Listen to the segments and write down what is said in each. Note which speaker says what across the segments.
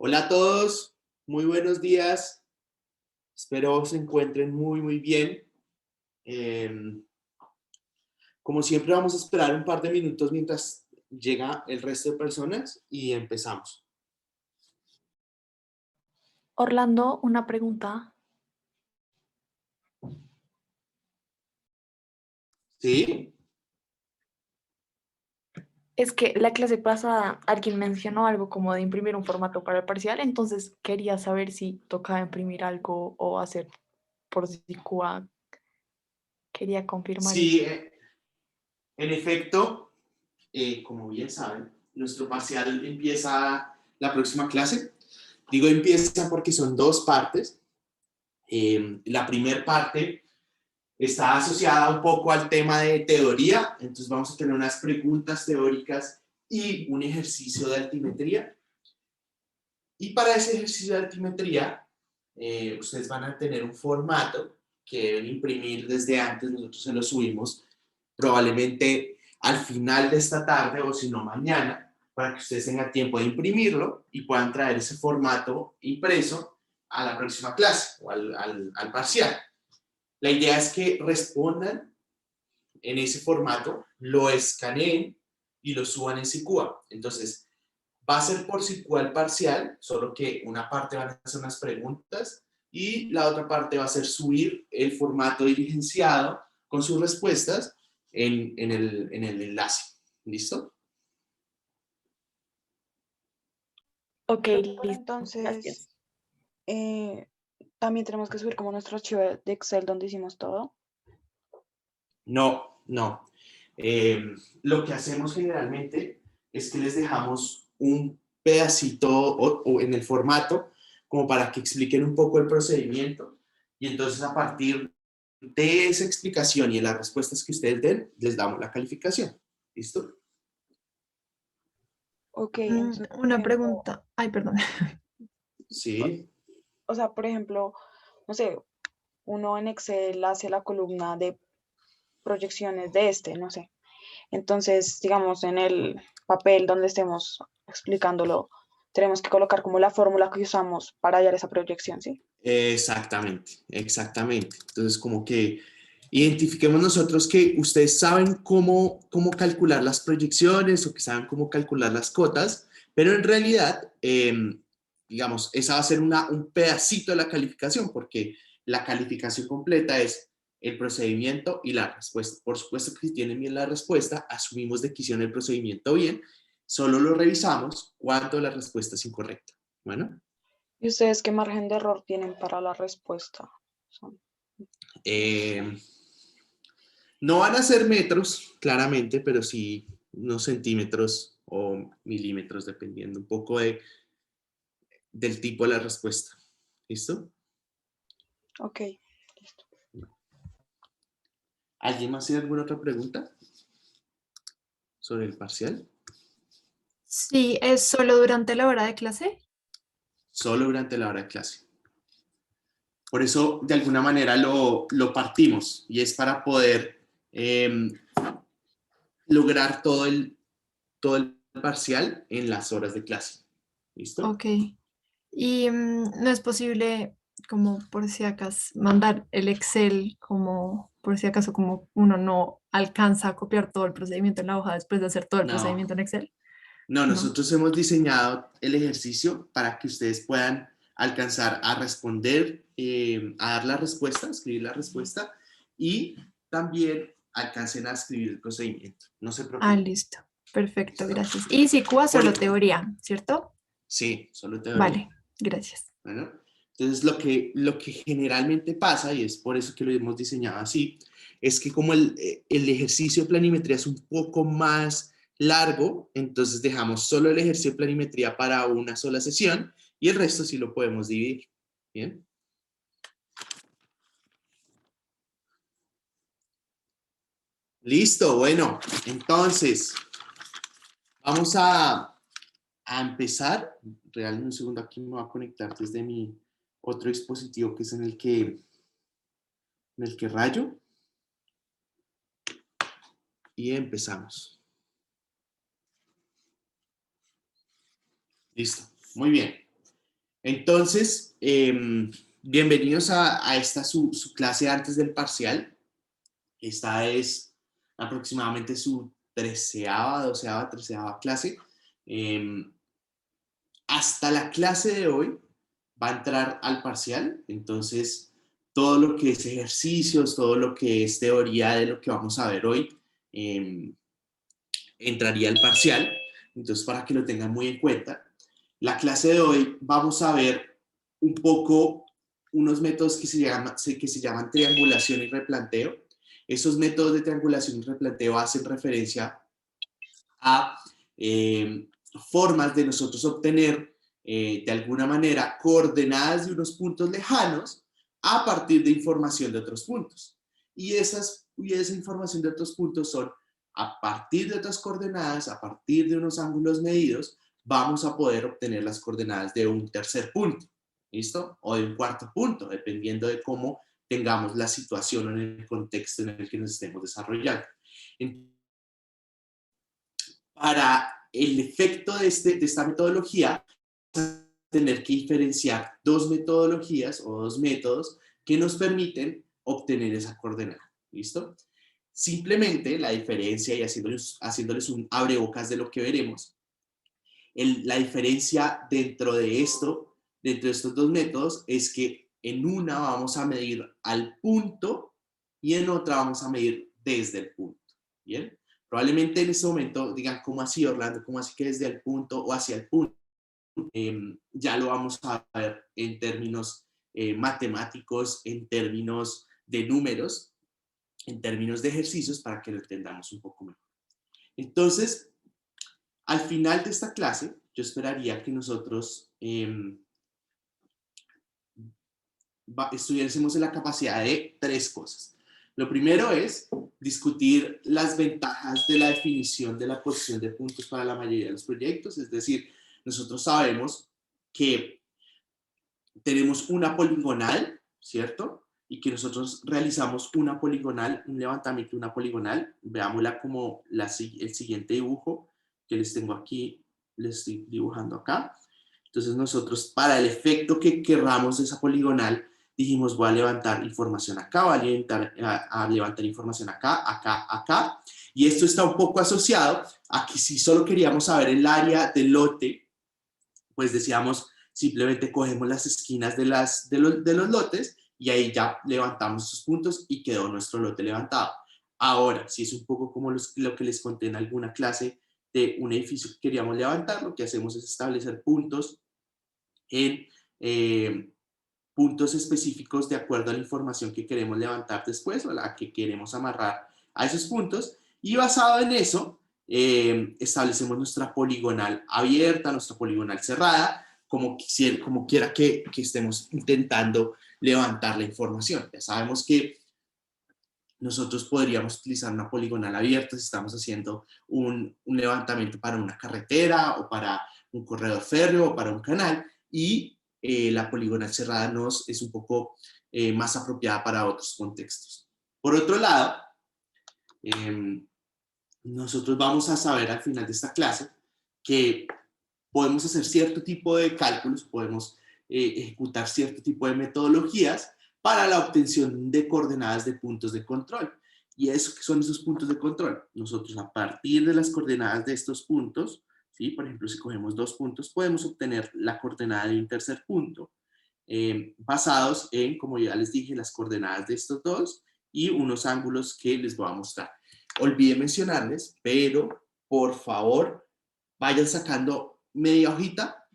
Speaker 1: Hola a todos, muy buenos días. Espero se encuentren muy bien. Eh, Como siempre vamos a esperar un par de minutos mientras llega el resto de personas y empezamos.
Speaker 2: Orlando, una pregunta.
Speaker 1: ¿Sí?
Speaker 2: Es que la clase pasada alguien mencionó algo como de imprimir un formato para el parcial, entonces quería saber si tocaba imprimir algo o hacer por SICUA. Quería confirmar eso.
Speaker 1: Sí, en efecto, como bien saben, nuestro parcial empieza la próxima clase. Digo empieza porque son dos partes. La primera parte está asociada un poco al tema de teoría, entonces vamos a tener unas preguntas teóricas y un ejercicio de altimetría. Y para ese ejercicio de altimetría, ustedes van a tener un formato que deben imprimir desde antes, nosotros se lo subimos probablemente al final de esta tarde o si no mañana, para que ustedes tengan tiempo de imprimirlo y puedan traer ese formato impreso a la próxima clase o al parcial. La idea es que respondan en ese formato, lo escaneen y lo suban en SICUA. Entonces, va a ser por SICUA parcial, solo que una parte van a ser unas preguntas y la otra parte va a ser subir el formato diligenciado con sus respuestas en el enlace. ¿Listo?
Speaker 2: Ok,
Speaker 3: Doctor,
Speaker 2: listo.
Speaker 3: entonces,
Speaker 2: Gracias.
Speaker 3: también tenemos que subir como nuestro archivo de Excel donde hicimos todo.
Speaker 1: No. Lo que hacemos generalmente es que les dejamos un pedacito o en el formato como para que expliquen un poco el procedimiento y entonces a partir de esa explicación y de las respuestas que ustedes den, les damos la calificación. ¿Listo?
Speaker 3: Ok, entonces, por
Speaker 4: Una
Speaker 3: ejemplo,
Speaker 4: pregunta. Ay, perdón.
Speaker 1: Sí.
Speaker 3: o sea, por ejemplo, no sé, uno en Excel hace la columna de proyecciones de no sé. Entonces, digamos, en el papel donde estemos explicándolo, tenemos que colocar como la fórmula que usamos para hallar esa proyección, ¿sí?
Speaker 1: Exactamente. Entonces, como que identifiquemos nosotros que ustedes saben cómo calcular las proyecciones o que saben cómo calcular las cotas, pero en realidad, digamos, esa va a ser un pedacito de la calificación, porque la calificación completa es el procedimiento y la respuesta. Por supuesto que si tienen bien la respuesta, asumimos de que hicieron el procedimiento bien, solo lo revisamos cuando la respuesta es incorrecta. Bueno.
Speaker 3: ¿Y ustedes qué margen de error tienen para la respuesta? Son-
Speaker 1: Eh, No van a ser metros, claramente, pero sí unos centímetros o milímetros, dependiendo un poco del tipo de la respuesta. ¿Listo?
Speaker 3: Ok, listo.
Speaker 1: ¿Alguien más tiene alguna otra pregunta sobre el parcial?
Speaker 4: Sí, ¿es solo durante la hora de clase?
Speaker 1: Solo durante la hora de clase. Por eso, de alguna manera, lo partimos y es para poder lograr todo el parcial en las horas de clase. ¿Listo?
Speaker 4: Ok. Y no es posible, como por si acaso, mandar el Excel, como por si acaso, como uno no alcanza a copiar todo el procedimiento en la hoja después de hacer todo el
Speaker 1: No,
Speaker 4: procedimiento en Excel.
Speaker 1: No,
Speaker 4: No.
Speaker 1: nosotros hemos diseñado el ejercicio para que ustedes puedan alcanzar a responder, a dar la respuesta, a escribir la respuesta y también alcancen a escribir el procedimiento. No se
Speaker 4: Ah,
Speaker 1: preocupen.
Speaker 4: listo. Perfecto,
Speaker 1: ¿Listo?
Speaker 4: gracias. Y SICUA
Speaker 1: Por-
Speaker 4: solo teoría, ¿cierto?
Speaker 1: sí, solo teoría.
Speaker 4: Vale, gracias.
Speaker 1: Bueno, entonces lo que generalmente pasa, y es por eso que lo hemos diseñado así, es que como el ejercicio de planimetría es un poco más largo, entonces dejamos solo el ejercicio de planimetría para una sola sesión y el resto sí lo podemos dividir. ¿Bien? Listo, bueno, entonces vamos a empezar. Regálame un segundo, aquí me voy a conectar desde mi otro dispositivo que es en el que rayo. Y empezamos. Listo. Muy bien. Entonces, bienvenidos a esta su clase antes del parcial. Esta es aproximadamente su 13ª clase. Hasta la clase de hoy va a entrar al parcial, entonces todo lo que es ejercicios, todo lo que es teoría de lo que vamos a ver hoy, entraría al parcial, entonces para que lo tengan muy en cuenta. La clase de hoy vamos a ver un poco unos métodos que se llaman triangulación y replanteo. Esos métodos de triangulación y replanteo hacen referencia a formas de nosotros obtener de alguna manera coordenadas de unos puntos lejanos a partir de información de otros puntos. Y esa información de otros puntos son a partir de otras coordenadas, a partir de unos ángulos medidos, vamos a poder obtener las coordenadas de un tercer punto, ¿listo? O de un cuarto punto, dependiendo de cómo tengamos la situación o en el contexto en el que nos estemos desarrollando. Para el efecto de esta metodología, vamos a tener que diferenciar dos metodologías o dos métodos que nos permiten obtener esa coordenada, ¿listo? Simplemente la diferencia, y haciéndoles un abrebocas de lo que veremos, la diferencia dentro de estos dos métodos, es que en una vamos a medir al punto y en otra vamos a medir desde el punto, ¿bien? Probablemente en este momento digan, ¿cómo así, Orlando? ¿Cómo así que desde el punto o hacia el punto? Ya lo vamos a ver en términos matemáticos, en términos de números, en términos de ejercicios, para que lo entendamos un poco mejor. Entonces, al final de esta clase, yo esperaría que nosotros estuviésemos en la capacidad de 3 cosas. Lo primero es discutir las ventajas de la definición de la posición de puntos para la mayoría de los proyectos, es decir, nosotros sabemos que tenemos una poligonal, ¿cierto? Y que nosotros realizamos una poligonal, un levantamiento de una poligonal, veámosla como el siguiente dibujo que les tengo aquí, les estoy dibujando acá. Entonces nosotros, para el efecto que querramos de esa poligonal, dijimos, voy a levantar información acá, voy a levantar información acá, acá, acá. Y esto está un poco asociado a que si solo queríamos saber el área del lote, pues decíamos, simplemente cogemos las esquinas de los lotes y ahí ya levantamos esos puntos y quedó nuestro lote levantado. Ahora, si es un poco como lo que les conté en alguna clase de un edificio que queríamos levantar, lo que hacemos es establecer puntos en puntos específicos de acuerdo a la información que queremos levantar después o la que queremos amarrar a esos puntos, y basado en eso establecemos nuestra poligonal abierta, nuestra poligonal cerrada, como quiera que estemos intentando levantar la información. Ya sabemos que nosotros podríamos utilizar una poligonal abierta si estamos haciendo un levantamiento para una carretera o para un corredor férreo o para un canal, y la poligonal cerrada es un poco más apropiada para otros contextos. Por otro lado, nosotros vamos a saber al final de esta clase que podemos hacer cierto tipo de cálculos, podemos ejecutar cierto tipo de metodologías para la obtención de coordenadas de puntos de control. ¿Y eso qué son esos puntos de control? Nosotros, a partir de las coordenadas de estos puntos, ¿sí? Por ejemplo, si cogemos 2 puntos, podemos obtener la coordenada de un tercer punto, basados en, como ya les dije, las coordenadas de estos dos y unos ángulos que les voy a mostrar. Olvidé mencionarles, pero por favor, vayan sacando media hojita,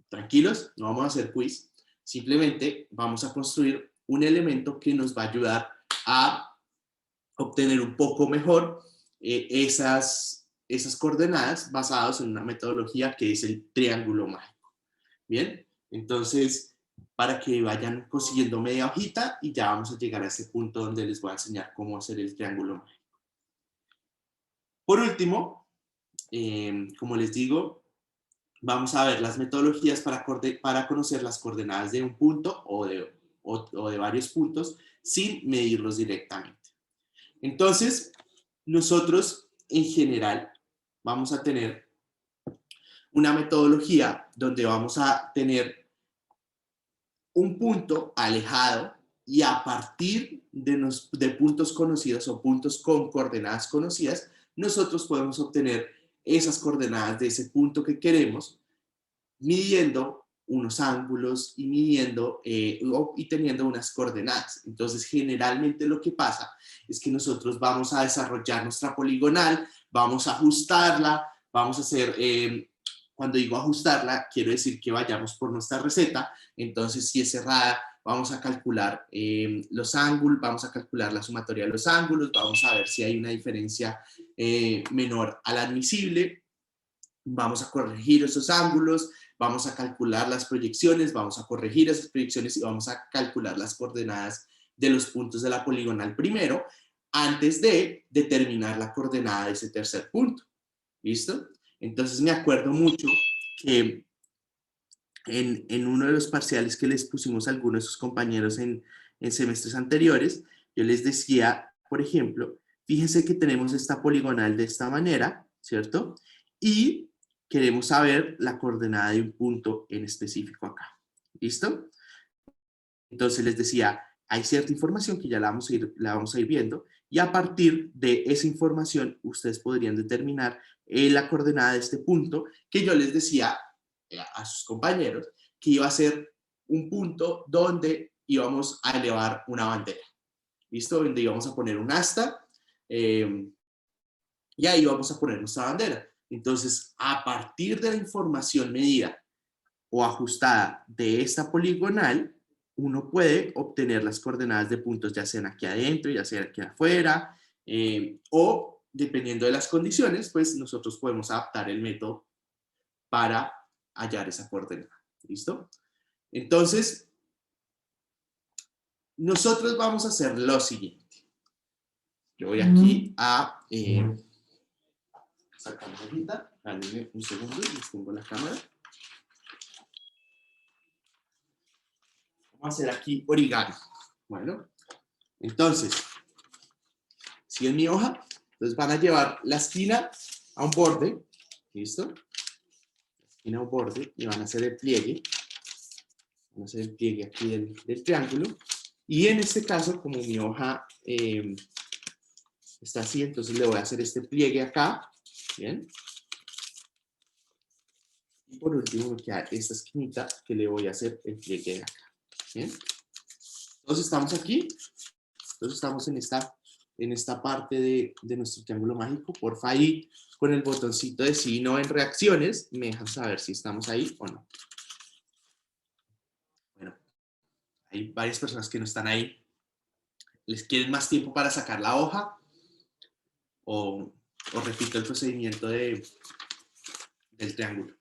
Speaker 1: tranquilos, no vamos a hacer quiz, simplemente vamos a construir un elemento que nos va a ayudar a obtener un poco mejor esas coordenadas basadas en una metodología que es el triángulo mágico. Bien, entonces para que vayan consiguiendo media hojita y ya vamos a llegar a ese punto donde les voy a enseñar cómo hacer el triángulo mágico. Por último, como les digo, vamos a ver las metodologías para conocer las coordenadas de un punto o de varios puntos sin medirlos directamente. Entonces, nosotros en general vamos a tener una metodología donde vamos a tener un punto alejado y a partir de puntos conocidos o puntos con coordenadas conocidas, nosotros podemos obtener esas coordenadas de ese punto que queremos, midiendo unos ángulos y midiendo y teniendo unas coordenadas. Entonces, generalmente lo que pasa es que nosotros vamos a desarrollar nuestra poligonal, vamos a ajustarla, vamos a hacer, cuando digo ajustarla, quiero decir que vayamos por nuestra receta. Entonces, si es cerrada, vamos a calcular los ángulos, vamos a calcular la sumatoria de los ángulos, vamos a ver si hay una diferencia menor al admisible, vamos a corregir esos ángulos, vamos a calcular las proyecciones, vamos a corregir esas proyecciones y vamos a calcular las coordenadas de los puntos de la poligonal primero, antes de determinar la coordenada de ese tercer punto. ¿Listo? Entonces me acuerdo mucho que en uno de los parciales que les pusimos a algunos de sus compañeros en semestres anteriores, yo les decía, por ejemplo, fíjense que tenemos esta poligonal de esta manera, ¿cierto? Y queremos saber la coordenada de un punto en específico acá. ¿Listo? Entonces les decía, hay cierta información que ya la vamos a ir viendo, y a partir de esa información ustedes podrían determinar la coordenada de este punto, que yo les decía a sus compañeros que iba a ser un punto donde íbamos a elevar una bandera. ¿Listo? Donde íbamos a poner un asta y ahí vamos a poner nuestra bandera. Entonces, a partir de la información medida o ajustada de esta poligonal, uno puede obtener las coordenadas de puntos, ya sean aquí adentro, ya sean aquí afuera, o dependiendo de las condiciones, pues nosotros podemos adaptar el método para hallar esa coordenada. ¿Listo? Entonces, nosotros vamos a hacer lo siguiente. Yo voy aquí a sacar una hojita. Dame un segundo, les pongo la cámara. Vamos a hacer aquí origami. Bueno, entonces, si en mi hoja, entonces van a llevar la esquina a un borde. ¿Listo? La esquina a un borde y van a hacer el pliegue. Van a hacer el pliegue aquí del triángulo. Y en este caso, como mi hoja está así, entonces le voy a hacer este pliegue acá. Bien. Y por último me queda esta esquinita que le voy a hacer el pliegue de acá. Bien. Entonces estamos aquí. Entonces estamos en esta parte de nuestro triángulo mágico. Porfa, ahí con el botoncito de sí no en reacciones, me dejan saber si estamos ahí o no. Bueno, hay varias personas que no están ahí. ¿Les quieren más tiempo para sacar la hoja? ¿O repito el procedimiento del triángulo?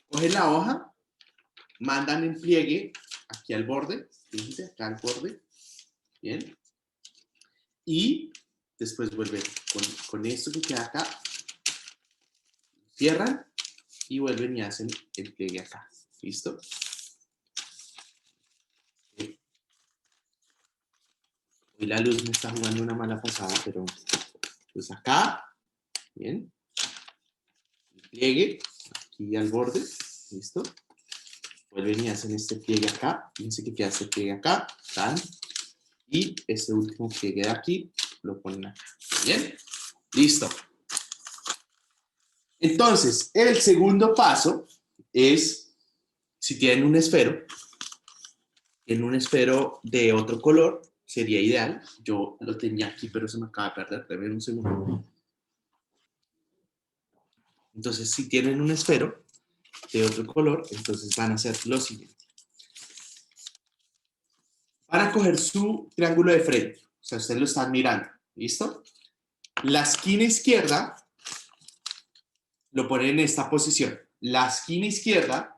Speaker 1: Cogen la hoja, mandan el pliegue aquí al borde, fíjense, acá al borde, bien, y después vuelven con esto que queda acá, cierran y vuelven y hacen el pliegue acá, ¿listo? Hoy la luz me está jugando una mala pasada, pero pues acá, bien, el pliegue, aquí al borde, ¿listo? Vuelven y hacen este pliegue acá, fíjense que queda este pliegue acá, tan, y este último pliegue de aquí, lo ponen acá, ¿bien? Listo. Entonces, el segundo paso es, si tienen un esfero, en un esfero de otro color, sería ideal. Yo lo tenía aquí, pero se me acaba de perder. Dame un segundo. Entonces, si tienen un esfero de otro color, entonces van a hacer lo siguiente. Van a coger su triángulo de frente. O sea, ustedes lo están mirando. ¿Listo? La esquina izquierda lo ponen en esta posición. La esquina izquierda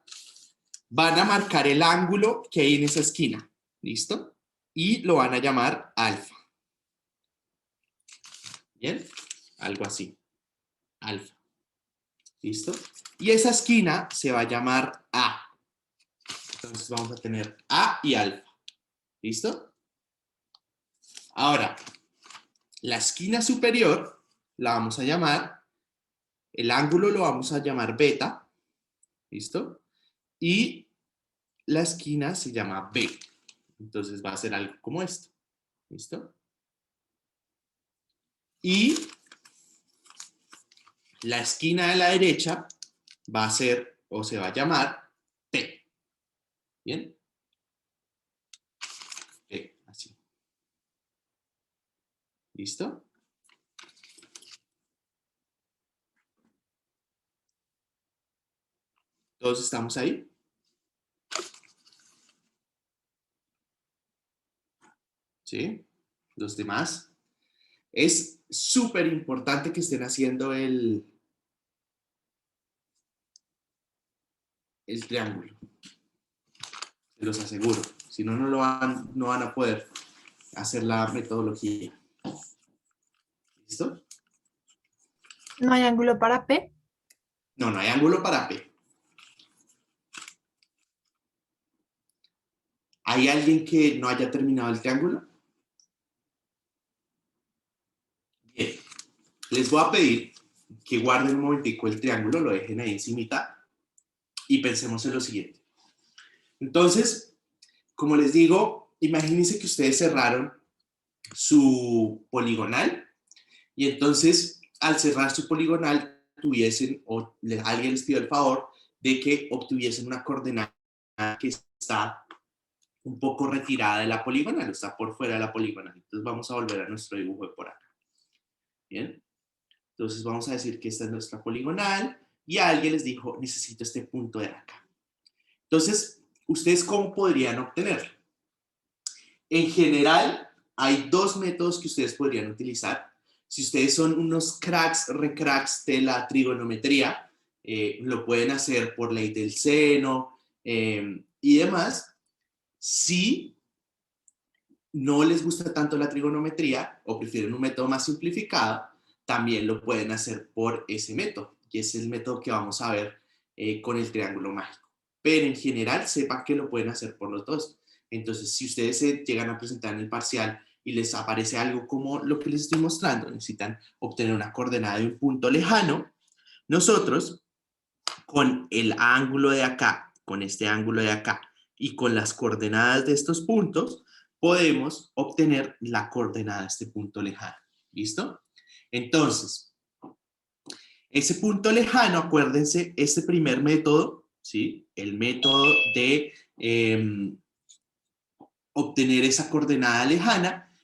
Speaker 1: van a marcar el ángulo que hay en esa esquina. ¿Listo? Y lo van a llamar alfa. ¿Bien? Algo así. Alfa. ¿Listo? Y esa esquina se va a llamar A. Entonces vamos a tener A y alfa. ¿Listo? Ahora, la esquina superior la vamos a llamar, el ángulo lo vamos a llamar beta. ¿Listo? Y la esquina se llama B. Entonces va a ser algo como esto. ¿Listo? Y la esquina de la derecha va a ser, o se va a llamar, P. ¿Bien? P, así. ¿Listo? ¿Todos estamos ahí? ¿Sí? Los demás. Es súper importante que estén haciendo el triángulo. Se los aseguro. Si no, no van a poder hacer la metodología. ¿Listo?
Speaker 4: ¿No hay ángulo para P?
Speaker 1: No, no hay ángulo para P. ¿Hay alguien que no haya terminado el triángulo? Bien. Les voy a pedir que guarden un momentico el triángulo, lo dejen ahí encimita y pensemos en lo siguiente. Entonces, como les digo, imagínense que ustedes cerraron su poligonal y entonces al cerrar su poligonal tuviesen, o alguien les pidió el favor de que obtuviesen una coordenada que está un poco retirada de la poligonal, está por fuera de la poligonal. Entonces vamos a volver a nuestro dibujo de por acá. Bien. Entonces vamos a decir que esta es nuestra poligonal y alguien les dijo, necesito este punto de acá. Entonces, ¿ustedes cómo podrían obtenerlo? En general, hay dos métodos que ustedes podrían utilizar. Si ustedes son unos cracks, recracks de la trigonometría, lo pueden hacer por ley del seno y demás. Si no les gusta tanto la trigonometría o prefieren un método más simplificado, también lo pueden hacer por ese método, que es el método que vamos a ver con el triángulo mágico. Pero en general, sepan que lo pueden hacer por los dos. Entonces, si ustedes se llegan a presentar en el parcial y les aparece algo como lo que les estoy mostrando, necesitan obtener una coordenada de un punto lejano, nosotros, con el ángulo de acá, con este ángulo de acá, y con las coordenadas de estos puntos, podemos obtener la coordenada de este punto lejano. ¿Listo? Entonces, ese punto lejano, acuérdense, este primer método, ¿sí? El método de obtener esa coordenada lejana,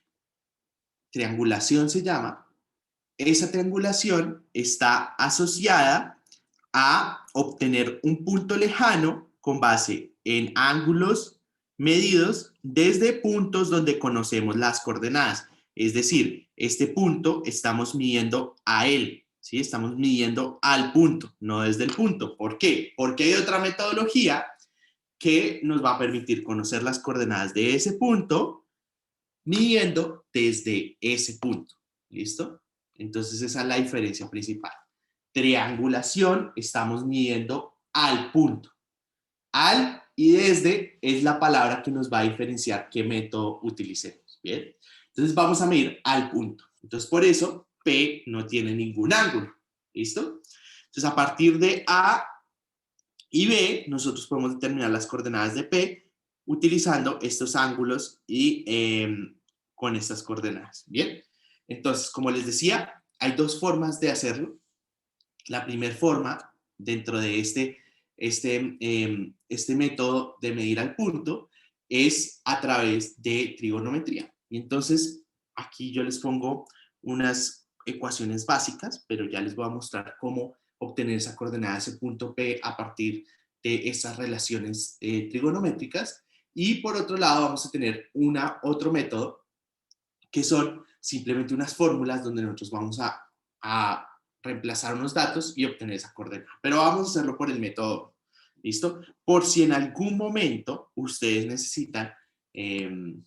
Speaker 1: triangulación se llama. Esa triangulación está asociada a obtener un punto lejano con base en ángulos medidos desde puntos donde conocemos las coordenadas. Es decir, este punto estamos midiendo a él, ¿sí? Estamos midiendo al punto, no desde el punto. ¿Por qué? Porque hay otra metodología que nos va a permitir conocer las coordenadas de ese punto midiendo desde ese punto. ¿Listo? Entonces esa es la diferencia principal. Triangulación, estamos midiendo al punto. Al y desde es la palabra que nos va a diferenciar qué método utilicemos. ¿Bien? Entonces vamos a medir al punto. Entonces por eso P no tiene ningún ángulo. ¿Listo? Entonces a partir de A y B, nosotros podemos determinar las coordenadas de P utilizando estos ángulos y con estas coordenadas. Bien, entonces, como les decía, hay dos formas de hacerlo. La primera forma, dentro de este método de medir al punto, es a través de trigonometría. Y entonces, aquí yo les pongo unas ecuaciones básicas, pero ya les voy a mostrar cómo obtener esa coordenada, ese punto P, a partir de esas relaciones trigonométricas. Y por otro lado, vamos a tener otro método, que son simplemente unas fórmulas donde nosotros vamos a reemplazar unos datos y obtener esa coordenada. Pero vamos a hacerlo por el método, ¿listo? Por si en algún momento ustedes necesitan de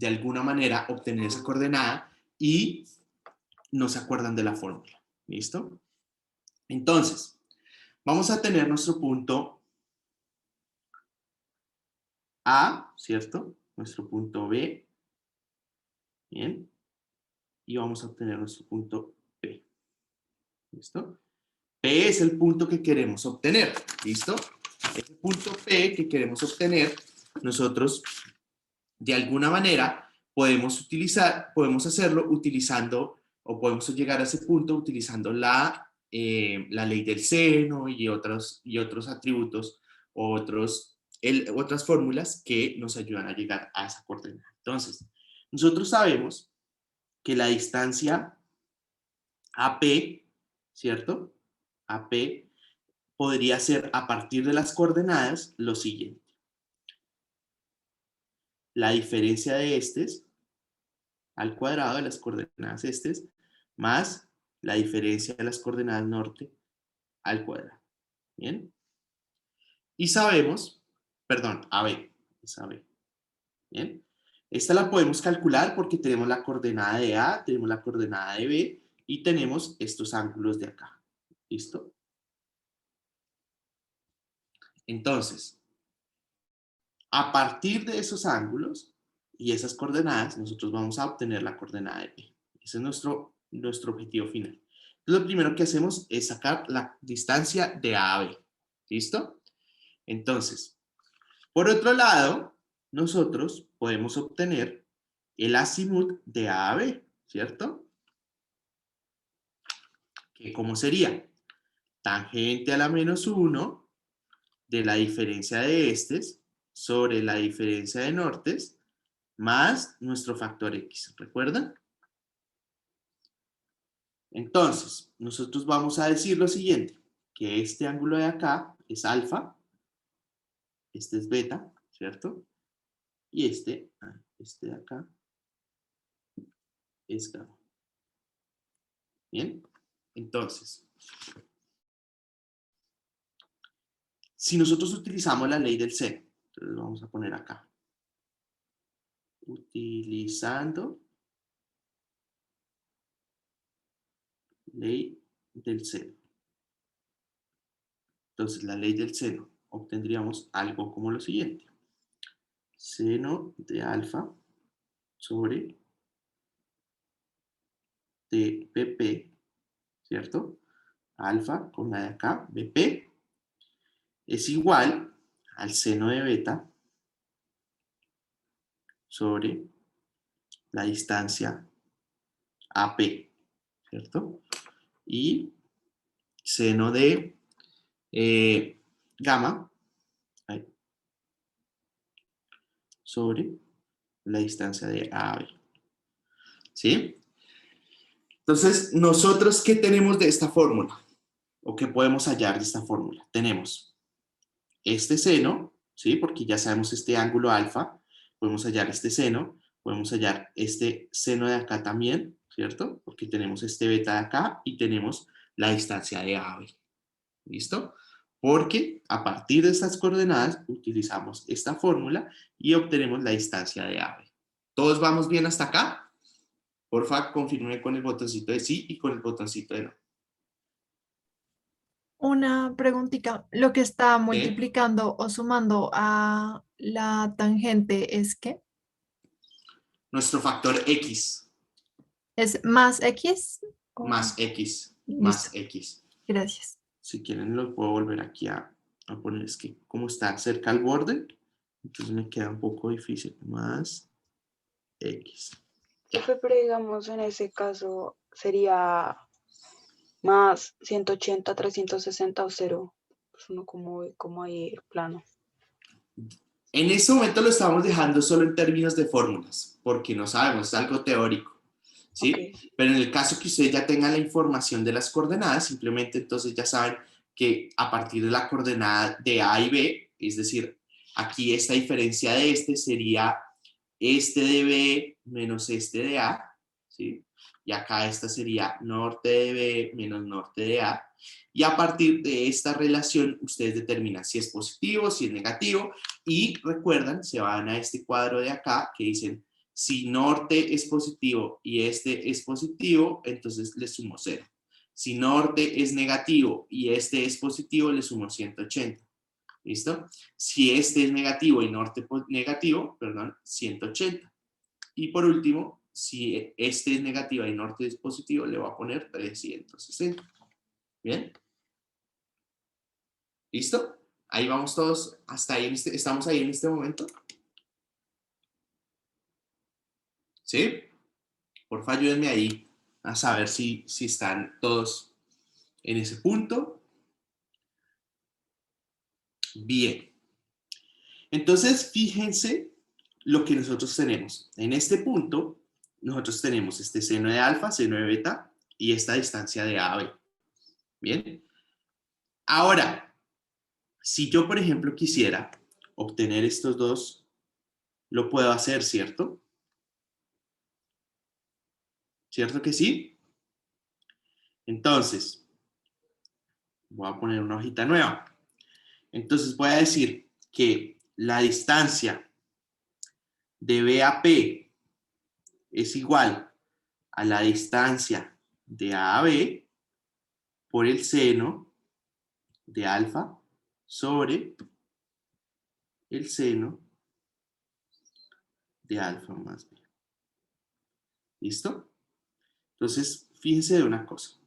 Speaker 1: alguna manera obtener esa coordenada y no se acuerdan de la fórmula, ¿listo? Entonces, vamos a tener nuestro punto A, ¿cierto? Nuestro punto B, bien, y vamos a obtener nuestro punto P, ¿listo? P es el punto que queremos obtener, ¿listo? ese punto P que queremos obtener, nosotros de alguna manera podemos hacerlo utilizando, o podemos llegar a ese punto utilizando la ley del seno y otros atributos, otras fórmulas que nos ayudan a llegar a esa coordenada. Entonces, nosotros sabemos que la distancia AP, ¿cierto? AP podría ser a partir de las coordenadas lo siguiente. La diferencia de estos al cuadrado de las coordenadas estos más la diferencia de las coordenadas norte al cuadrado. ¿Bien? Y sabemos, perdón, AB, es AB. ¿Bien? Esta la podemos calcular porque tenemos la coordenada de A, tenemos la coordenada de B y tenemos estos ángulos de acá. ¿Listo? Entonces, a partir de esos ángulos y esas coordenadas, nosotros vamos a obtener la coordenada de P. Ese es nuestro objetivo final. Entonces, lo primero que hacemos es sacar la distancia de A a B. ¿Listo? Entonces, por otro lado, nosotros podemos obtener el azimut de A a B, ¿cierto? Que ¿cómo sería? Tangente a la menos 1 de la diferencia de estos sobre la diferencia de nortes más nuestro factor X. ¿Recuerdan? Entonces, nosotros vamos a decir lo siguiente, que este ángulo de acá es alfa, este es beta, ¿cierto? Y este de acá es gamma. ¿Bien? Entonces, si nosotros utilizamos la ley del seno, entonces vamos a poner acá, utilizando ley del seno. Entonces, la ley del seno, obtendríamos algo como lo siguiente. Seno de alfa sobre de BP, ¿cierto? Alfa con la de acá, BP, es igual al seno de beta sobre la distancia AP, ¿cierto? Y seno de gamma sobre la distancia de AB. ¿Sí? Entonces, ¿nosotros qué tenemos de esta fórmula? ¿O qué podemos hallar de esta fórmula? Tenemos este seno, ¿sí? Porque ya sabemos este ángulo alfa, podemos hallar este seno, podemos hallar este seno de acá también, ¿cierto? Porque tenemos este beta de acá y tenemos la distancia de AB. ¿Listo? Porque a partir de estas coordenadas utilizamos esta fórmula y obtenemos la distancia de AB. ¿Todos vamos bien hasta acá? Porfa, confirme con el botoncito de sí y con el botoncito de no.
Speaker 4: Una preguntita, ¿lo que está
Speaker 1: ¿Sí?
Speaker 4: multiplicando o sumando a la tangente es qué?
Speaker 1: Nuestro factor X
Speaker 4: ¿Es más X? o-
Speaker 1: más X
Speaker 4: Listo,
Speaker 1: más X.
Speaker 4: gracias.
Speaker 1: Si quieren lo puedo volver aquí a poner, es que como está cerca al borde, entonces me queda un poco difícil. Más X.
Speaker 3: Profe, pero digamos en ese caso sería más 180, 360 o 0. Pues uno como ahí plano.
Speaker 1: En este momento lo estamos dejando solo en términos de fórmulas, porque no sabemos, es algo teórico, ¿sí?
Speaker 3: Okay.
Speaker 1: Pero en el caso que ustedes ya tengan la información de las coordenadas, simplemente entonces ya saben que a partir de la coordenada de A y B, es decir, aquí esta diferencia de este sería este de B menos este de A, ¿sí? Y acá esta sería norte de B menos norte de A. Y a partir de esta relación, ustedes determinan si es positivo, si es negativo. Y recuerdan, se van a este cuadro de acá que dicen, si norte es positivo y este es positivo, entonces le sumo 0. Si norte es negativo y este es positivo, le sumo 180. ¿Listo? Si este es negativo y norte negativo, perdón, 180. Y por último, si este es negativo y norte es positivo, le voy a poner 360. ¿Bien? ¿Listo? Ahí vamos todos, hasta ahí, estamos ahí en este momento. ¿Sí? Porfa, ayúdenme ahí a saber si están todos en ese punto. Bien. Entonces, fíjense lo que nosotros tenemos. En este punto, nosotros tenemos este seno de alfa, seno de beta y esta distancia de A a B. Bien. Ahora, si yo, por ejemplo, quisiera obtener estos dos, lo puedo hacer, ¿cierto? ¿Cierto que sí? Entonces, voy a poner una hojita nueva. Entonces voy a decir que la distancia de B a P es igual a la distancia de A a B por el seno de alfa sobre el seno de alfa más B. ¿Listo? Entonces, fíjense de una cosa.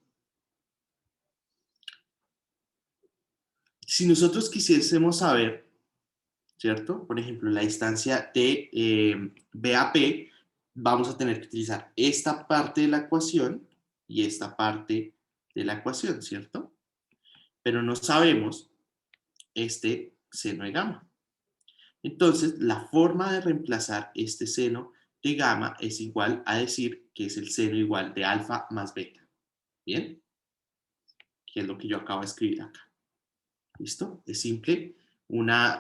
Speaker 1: Si nosotros quisiésemos saber, ¿cierto? Por ejemplo, la distancia de B a P, vamos a tener que utilizar esta parte de la ecuación y esta parte de la ecuación, ¿cierto? Pero no sabemos este seno de gamma. Entonces, la forma de reemplazar este seno de gamma es igual a decir que es el seno igual de alfa más beta. ¿Bien? Que es lo que yo acabo de escribir acá. ¿Listo? Es simple una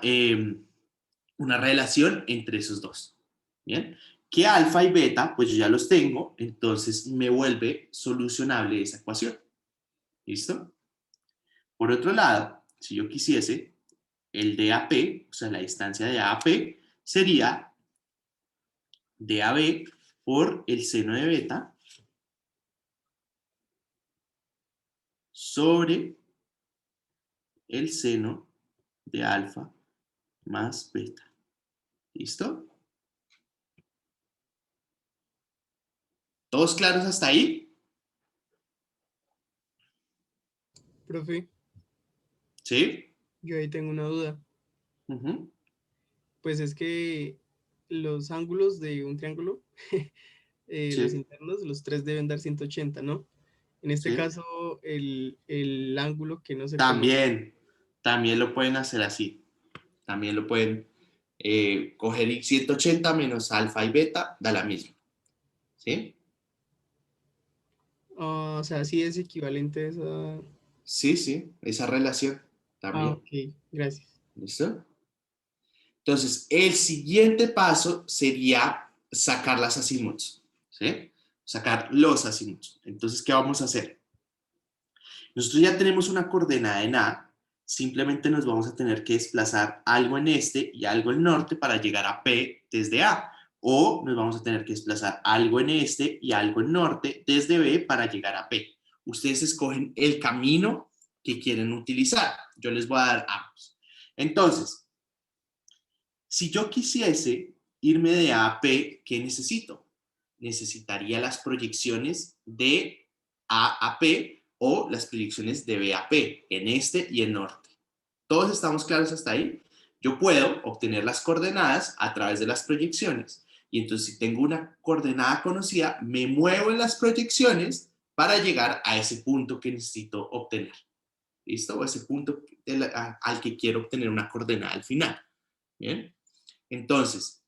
Speaker 1: relación entre esos dos. ¿Bien? Que alfa y beta, pues yo ya los tengo, entonces me vuelve solucionable esa ecuación. ¿Listo? Por otro lado, si yo quisiese, el DAP, o sea, la distancia de A a P, sería DAB por el seno de beta sobre el seno de alfa más beta. ¿Listo? ¿Todos claros hasta ahí?
Speaker 5: Profe,
Speaker 1: ¿Sí?
Speaker 5: yo ahí tengo una duda.
Speaker 1: Uh-huh.
Speaker 5: Pues es que los ángulos de un triángulo, los
Speaker 1: Sí,
Speaker 5: internos, los tres deben dar 180, ¿no? En este
Speaker 1: sí.
Speaker 5: caso, el ángulo que no se conoce.
Speaker 1: También lo pueden hacer así. También lo pueden coger y 180 menos alfa y beta da la misma. ¿Sí?
Speaker 5: O sea, sí es equivalente a esa.
Speaker 1: Sí, esa relación
Speaker 5: Ah,
Speaker 1: también.
Speaker 5: ok, gracias.
Speaker 1: ¿Listo? Entonces, el siguiente paso sería sacar las azimuts, ¿sí? Sacar los azimuts. Entonces, ¿qué vamos a hacer? Nosotros ya tenemos una coordenada en A, simplemente nos vamos a tener que desplazar algo en este y algo en norte para llegar a P desde A. O nos vamos a tener que desplazar algo en este y algo en norte desde B para llegar a P. Ustedes escogen el camino que quieren utilizar. Yo les voy a dar ambos. Entonces, si yo quisiese irme de A a P, ¿qué necesito? Necesitaría las proyecciones de A a P o las proyecciones de B a P, en este y en norte. ¿Todos estamos claros hasta ahí? Yo puedo obtener las coordenadas a través de las proyecciones. Y entonces, si tengo una coordenada conocida, me muevo en las proyecciones para llegar a ese punto que necesito obtener. ¿Listo? O ese punto al que quiero obtener una coordenada al final. ¿Bien? Entonces,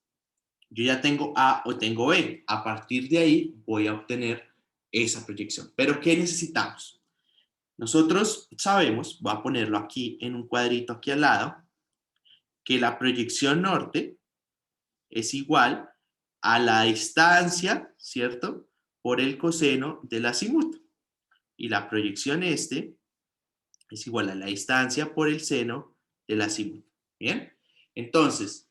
Speaker 1: yo ya tengo A o tengo B. A partir de ahí voy a obtener esa proyección. ¿Pero qué necesitamos? Nosotros sabemos, voy a ponerlo aquí en un cuadrito aquí al lado, que la proyección norte es igual a la distancia, ¿cierto? Por el coseno del azimut. Y la proyección este es igual a la distancia por el seno del azimut. ¿Bien? Entonces,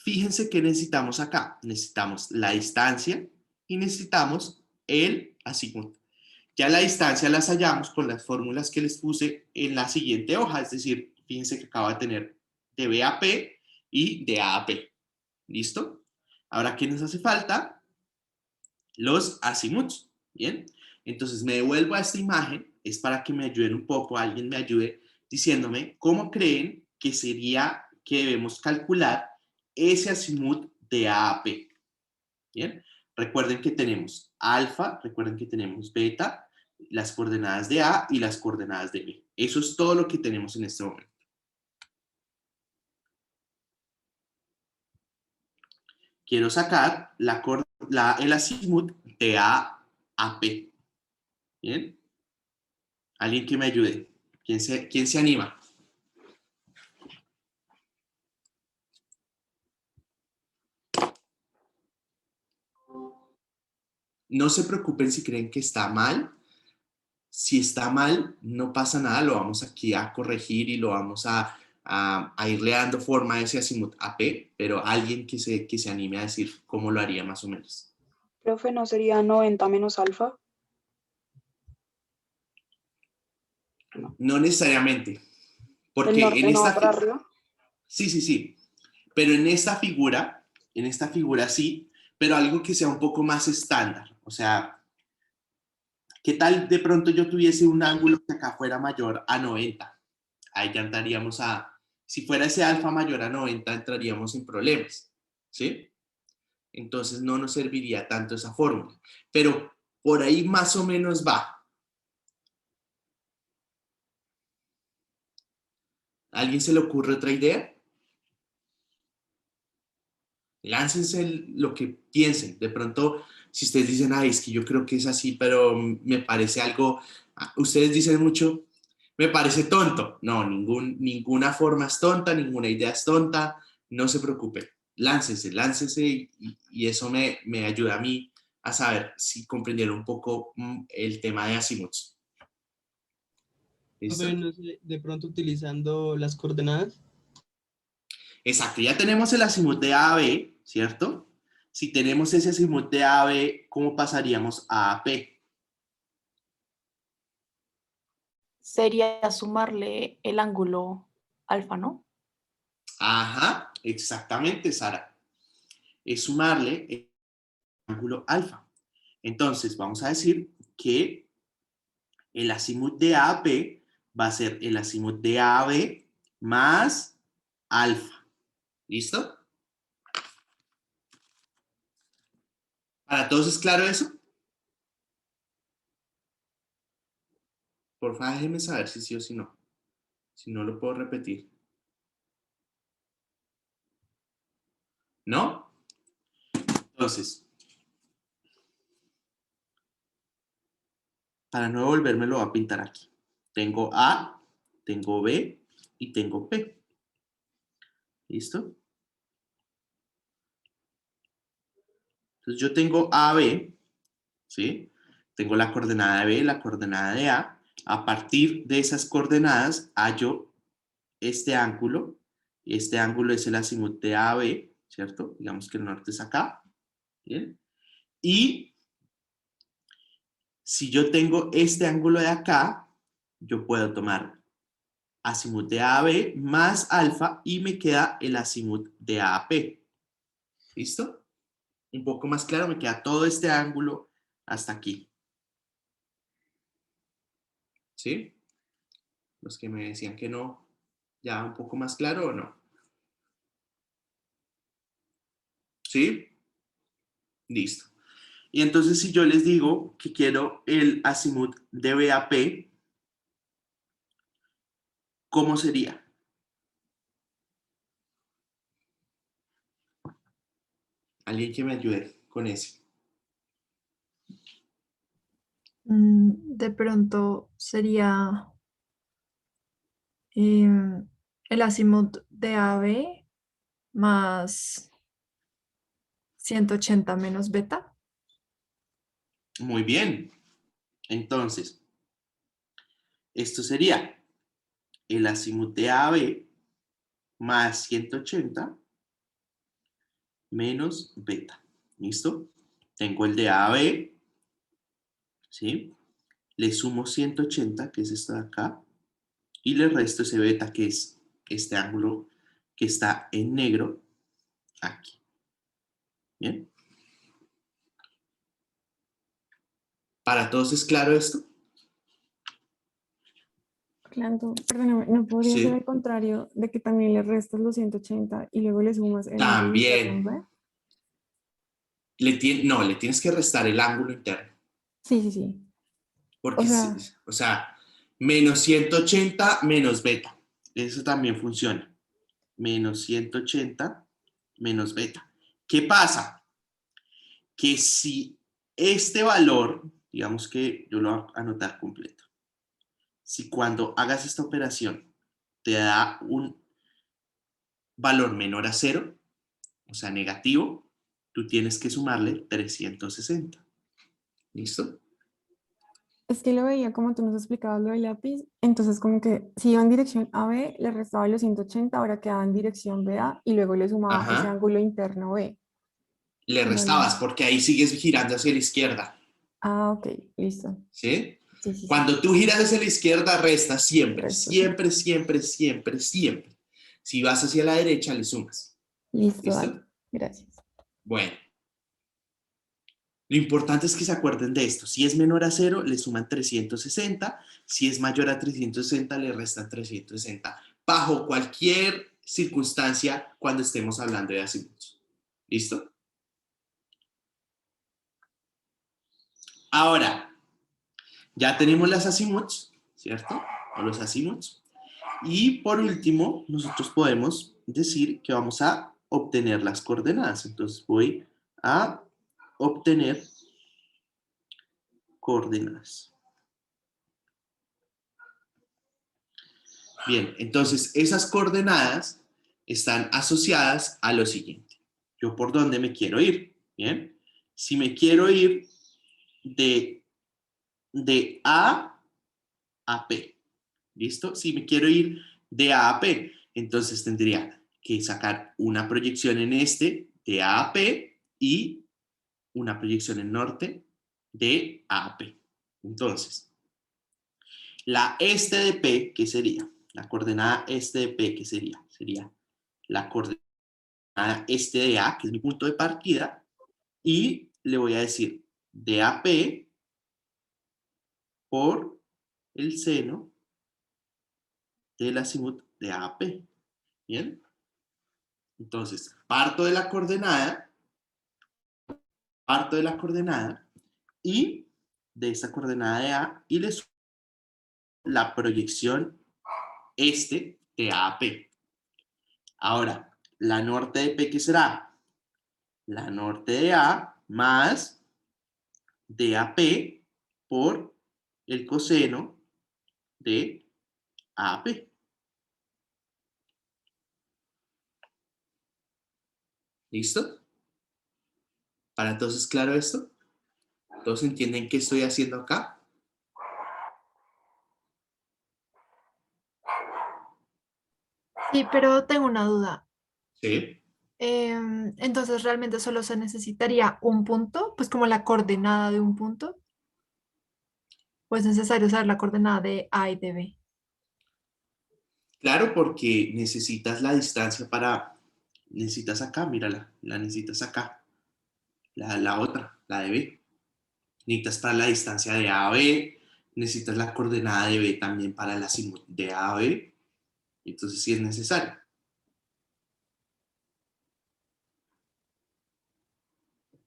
Speaker 1: fíjense que necesitamos acá. Necesitamos la distancia y necesitamos el azimut. Ya la distancia las hallamos con las fórmulas que les puse en la siguiente hoja. Es decir, fíjense que acaba de tener de B a P y de A a P. ¿Listo? Ahora, ¿qué nos hace falta? Los azimuts. Bien. Entonces me devuelvo a esta imagen es para que me ayuden un poco, alguien me ayude diciéndome cómo creen que sería que debemos calcular ese azimut de A a P. ¿Bien? Recuerden que tenemos alfa, recuerden que tenemos beta, las coordenadas de A y las coordenadas de B. Eso es todo lo que tenemos en este momento. Quiero sacar el azimut de A a P. ¿Bien? Alguien que me ayude. ¿Quién se anima? No se preocupen si creen que está mal. Si está mal, no pasa nada, lo vamos aquí a corregir y lo vamos a irle dando forma a ese azimut AP, pero alguien que se anime a decir cómo lo haría más o menos.
Speaker 3: Profe, ¿no sería 90 menos alfa?
Speaker 1: No necesariamente,
Speaker 3: ¿El
Speaker 1: porque en
Speaker 3: norte no va
Speaker 1: esta...
Speaker 3: para arriba?
Speaker 1: Sí, pero en esta figura sí, pero algo que sea un poco más estándar. O sea, ¿qué tal de pronto yo tuviese un ángulo que acá fuera mayor a 90? Ahí ya entraríamos si fuera ese alfa mayor a 90, entraríamos en problemas, ¿sí? Entonces no nos serviría tanto esa fórmula. Pero por ahí más o menos va. ¿A alguien se le ocurre otra idea? Láncense lo que piensen. De pronto, si ustedes dicen, ay, es que yo creo que es así, pero me parece algo, ustedes dicen mucho, me parece tonto. No, ninguna forma es tonta, ninguna idea es tonta, no se preocupen. Láncense y eso me ayuda a mí a saber si comprendieron un poco el tema de azimuts. ¿Listo?
Speaker 5: Profe, no sé, de pronto utilizando las coordenadas.
Speaker 1: Exacto, ya tenemos el azimut de A a B, ¿cierto? Si tenemos ese azimut de A a B, ¿cómo pasaríamos a A P?
Speaker 2: Sería sumarle el ángulo alfa, ¿no?
Speaker 1: Ajá, exactamente, Sara. Es sumarle el ángulo alfa. Entonces, vamos a decir que el azimut de A a P va a ser el azimut de A a B más alfa. ¿Listo? ¿Para todos es claro eso? Por favor, déjenme saber si sí o si no. Si no, lo puedo repetir. ¿No? Entonces, para no devolverme lo voy a pintar aquí. Tengo A, tengo B y tengo P. ¿Listo? Entonces yo tengo AB, ¿sí? Tengo la coordenada de B, la coordenada de A. A partir de esas coordenadas hallo este ángulo. Y este ángulo es el azimut de AB, ¿cierto? Digamos que el norte es acá. ¿Bien? Y si yo tengo este ángulo de acá, yo puedo tomar azimut de AB más alfa y me queda el azimut de AP. ¿Listo? Un poco más claro, me queda todo este ángulo hasta aquí. ¿Sí? Los que me decían que no, ya un poco más claro o no. ¿Sí? Listo. Y entonces si yo les digo que quiero el azimut de BAP, ¿cómo sería? Alguien que me ayude con ese.
Speaker 4: De pronto sería el azimut de AB más 180 menos beta.
Speaker 1: Muy bien. Entonces, esto sería el azimut de AB más 180 menos beta. ¿Listo? Tengo el de AB, ¿sí? Le sumo 180, que es esto de acá, y le resto ese beta, que es este ángulo que está en negro aquí. ¿Bien? ¿Para todos es claro esto?
Speaker 6: Clanto, perdóname, ¿no podría
Speaker 1: Sí.
Speaker 6: ser al contrario de que también le restas los 180 y luego le sumas el ángulo
Speaker 1: También.
Speaker 6: interno, ¿ve?
Speaker 1: No, le tienes que restar el ángulo interno.
Speaker 6: Sí, sí, sí.
Speaker 1: Porque,
Speaker 6: O sea,
Speaker 1: o sea, menos 180 menos beta. Eso también funciona. Menos 180 menos beta. ¿Qué pasa? Que si este valor, digamos que yo lo voy a anotar completo, si cuando hagas esta operación te da un valor menor a 0, o sea, negativo, tú tienes que sumarle 360. ¿Listo?
Speaker 6: es que lo veía como tú nos explicabas lo del lápiz, entonces como que si iba en dirección AB, le restaba los 180, ahora quedaba en dirección BA y luego le sumaba ese
Speaker 1: Ajá.
Speaker 6: ángulo interno B.
Speaker 1: Le
Speaker 6: Pero
Speaker 1: restabas
Speaker 6: no.
Speaker 1: porque ahí sigues girando hacia la izquierda.
Speaker 6: Ah, ok, listo.
Speaker 1: ¿Sí?
Speaker 6: Sí, sí, sí.
Speaker 1: Cuando tú giras hacia la izquierda, restas siempre,
Speaker 6: Resto, sí.
Speaker 1: siempre, siempre, siempre, siempre. Si vas hacia la derecha, le sumas.
Speaker 6: Listo,
Speaker 1: ¿Listo?
Speaker 6: dale. Gracias.
Speaker 1: Bueno, lo importante es que se acuerden de esto. Si es menor a 0, le suman 360. Si es mayor a 360, le restan 360. Bajo cualquier circunstancia cuando estemos hablando de azimuts. ¿Listo? Ahora, ya tenemos las azimuts, ¿cierto? O los azimuts. Y por último, nosotros podemos decir que vamos a obtener las coordenadas. Entonces voy a obtener coordenadas. Bien, entonces esas coordenadas están asociadas a lo siguiente. ¿Yo por dónde me quiero ir? Bien, si me quiero ir de A a P, ¿listo? Si me quiero ir de A a P, entonces tendría que sacar una proyección en este de A a P y una proyección en norte de A a P. Entonces, la este de P, ¿qué sería? La coordenada este de P, ¿qué sería? Sería la coordenada este de A, que es mi punto de partida, y le voy a decir de AP por el seno del azimut de AP. ¿Bien? Entonces, parto de la coordenada y de esta coordenada de A y le sumo la proyección este de A a P. Ahora, la norte de P, ¿qué será? La norte de A más de AP por el coseno de AP. ¿Listo? ¿Para todos es claro esto? ¿Todos entienden qué estoy haciendo acá?
Speaker 4: Sí, pero tengo una duda.
Speaker 1: Sí.
Speaker 4: Entonces, ¿realmente solo se necesitaría un punto? Pues como la coordenada de un punto. ¿O es necesario saber la coordenada de A y de B?
Speaker 1: Claro, porque necesitas la distancia para... Necesitas acá, mírala, la necesitas acá. La otra, la de B. Necesitas para la distancia de A a B, necesitas la coordenada de B también para la azimut de A a B. Entonces sí es necesario.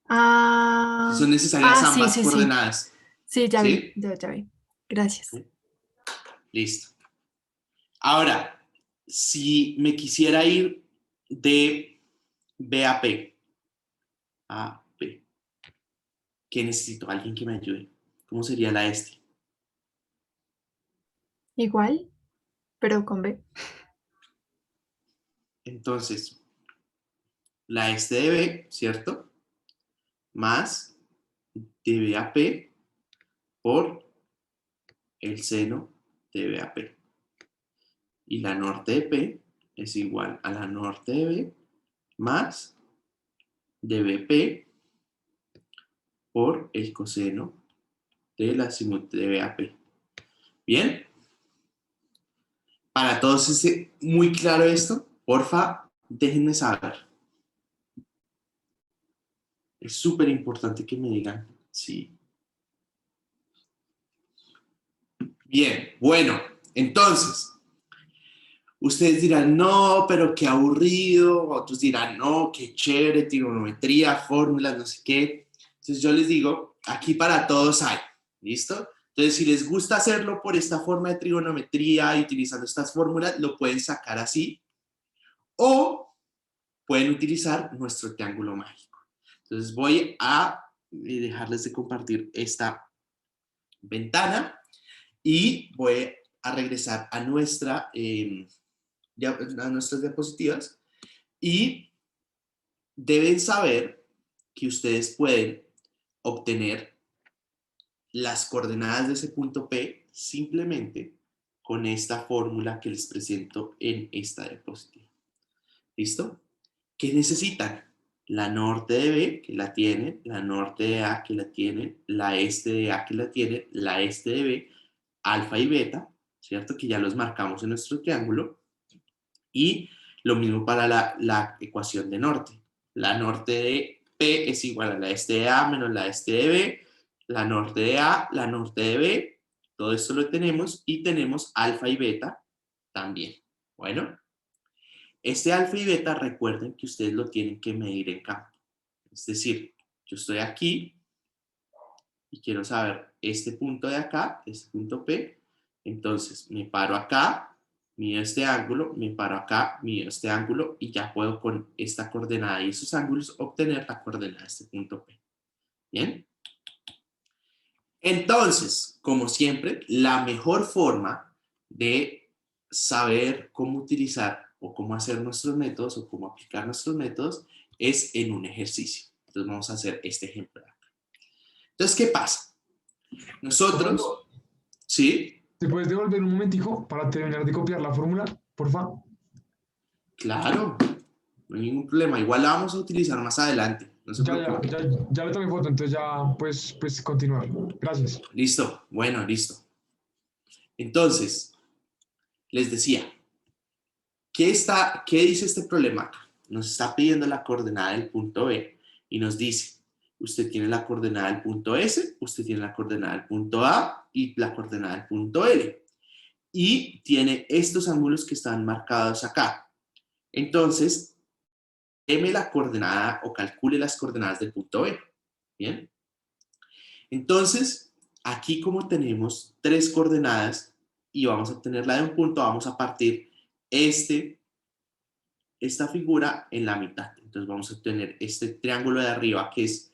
Speaker 1: Si son necesarias
Speaker 4: Sí,
Speaker 1: ambas
Speaker 4: sí, sí.
Speaker 1: coordenadas.
Speaker 4: Sí, ya vi,
Speaker 1: ¿Sí?
Speaker 4: ya vi. Gracias.
Speaker 1: Listo. Ahora, si me quisiera ir de B a P, ¿qué necesito? Alguien que me ayude. ¿Cómo sería la este?
Speaker 4: Igual, pero con B.
Speaker 1: Entonces, la este de B, ¿cierto? Más de B a P por el seno de B a P. Y la norte de P es igual a la norte de B más de BP por el coseno de la azimut de BAP. ¿Bien? Para todos es muy claro esto, porfa, déjenme saber. Es súper importante que me digan sí. Bien, bueno, Entonces, ustedes dirán, no, pero qué aburrido. Otros dirán, no, qué chévere, trigonometría, fórmulas, no sé qué. Entonces yo les digo, aquí para todos hay, ¿listo? Entonces, si les gusta hacerlo por esta forma de trigonometría y utilizando estas fórmulas, lo pueden sacar así. O pueden utilizar nuestro triángulo mágico. Entonces voy a dejarles de compartir esta ventana y voy a regresar a nuestras diapositivas y deben saber que ustedes pueden obtener las coordenadas de ese punto P simplemente con esta fórmula que les presento en esta diapositiva. ¿Listo? ¿Qué necesitan? La norte de B, que la tienen, la norte de A, que la tienen, la este de A, que la tienen, la este de B, alfa y beta, ¿cierto? Que ya los marcamos en nuestro triángulo. Y lo mismo para la ecuación de norte. La norte de P es igual a la este de A menos la este de B, la norte de A, la norte de B, todo esto lo tenemos y tenemos alfa y beta también. Bueno, este alfa y beta recuerden que ustedes lo tienen que medir en campo. Es decir, yo estoy aquí y quiero saber este punto de acá, este punto P, entonces me paro acá, mido este ángulo, me paro acá, mido este ángulo y ya puedo con esta coordenada y esos ángulos obtener la coordenada de este punto P. ¿Bien? Entonces, como siempre, la mejor forma de saber cómo utilizar o cómo hacer nuestros métodos o cómo aplicar nuestros métodos es en un ejercicio. Entonces vamos a hacer este ejemplo acá. Entonces, ¿qué pasa? Nosotros, ¿sí?
Speaker 7: ¿Te puedes devolver un momentico para terminar de copiar la fórmula, por favor?
Speaker 1: Claro, no hay ningún problema. Igual la vamos a utilizar más adelante. No se preocupen.
Speaker 7: Ya le tomé foto, entonces ya pues continuar. Gracias.
Speaker 1: Listo, bueno, listo. Entonces, les decía, ¿qué dice este problema acá? Nos está pidiendo la coordenada del punto B y nos dice, usted tiene la coordenada del punto S, usted tiene la coordenada del punto A y la coordenada del punto L. Y tiene estos ángulos que están marcados acá. Entonces, deme la coordenada o calcule las coordenadas del punto B. ¿Bien? Entonces, aquí como tenemos tres coordenadas y vamos a obtener la de un punto, vamos a partir esta figura en la mitad. Entonces vamos a obtener este triángulo de arriba que es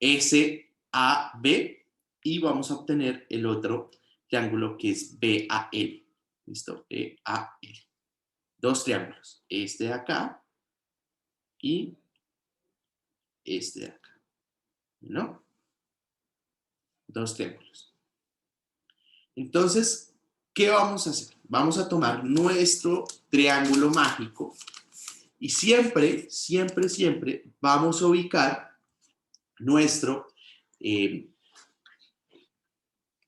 Speaker 1: SAB y vamos a obtener el otro triángulo que es BAL. ¿Listo? BAL. Dos triángulos. Este de acá y este de acá. ¿No? Dos triángulos. Entonces, ¿qué vamos a hacer? Vamos a tomar nuestro triángulo mágico y siempre, siempre, siempre vamos a ubicar nuestro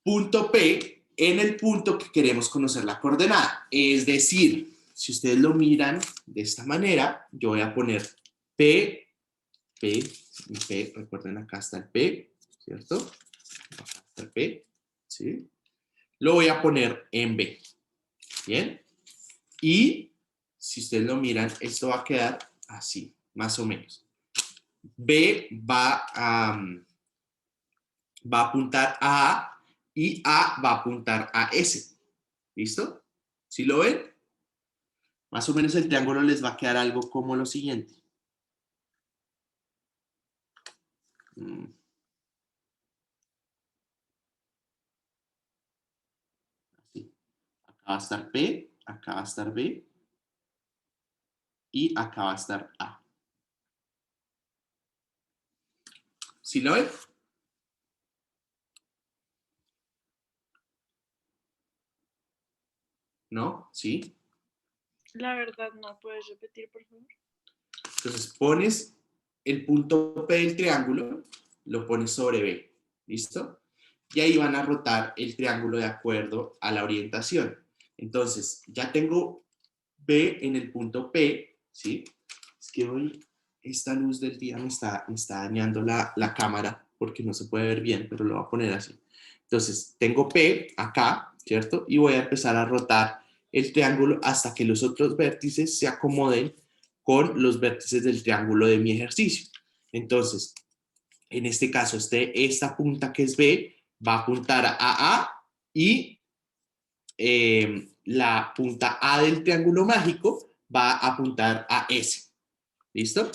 Speaker 1: punto P en el punto que queremos conocer la coordenada. Es decir, si ustedes lo miran de esta manera, yo voy a poner P, recuerden acá está el P, ¿cierto? Acá está el P, ¿sí? Lo voy a poner en B, ¿bien? Y si ustedes lo miran, esto va a quedar así, más o menos. B va a apuntar a A y A va a apuntar a S. ¿Listo? ¿Sí lo ven? Más o menos el triángulo les va a quedar algo como lo siguiente. Así. Acá va a estar P, acá va a estar B y acá va a estar A. ¿Sí lo ven? ¿No? ¿Sí?
Speaker 8: La verdad, no puedes repetir, por favor.
Speaker 1: Entonces pones el punto P del triángulo, lo pones sobre B. ¿Listo? Y ahí van a rotar el triángulo de acuerdo a la orientación. Entonces, ya tengo B en el punto P, ¿sí? Es que hoy esta luz del día me está dañando la cámara. porque no se puede ver bien, pero lo voy a poner así. Entonces, tengo P acá, ¿cierto? Y voy a empezar a rotar el triángulo hasta que los otros vértices se acomoden con los vértices del triángulo de mi ejercicio. Entonces, en este caso, esta punta que es B va a apuntar a A y la punta A del triángulo mágico va a apuntar a S. ¿Listo?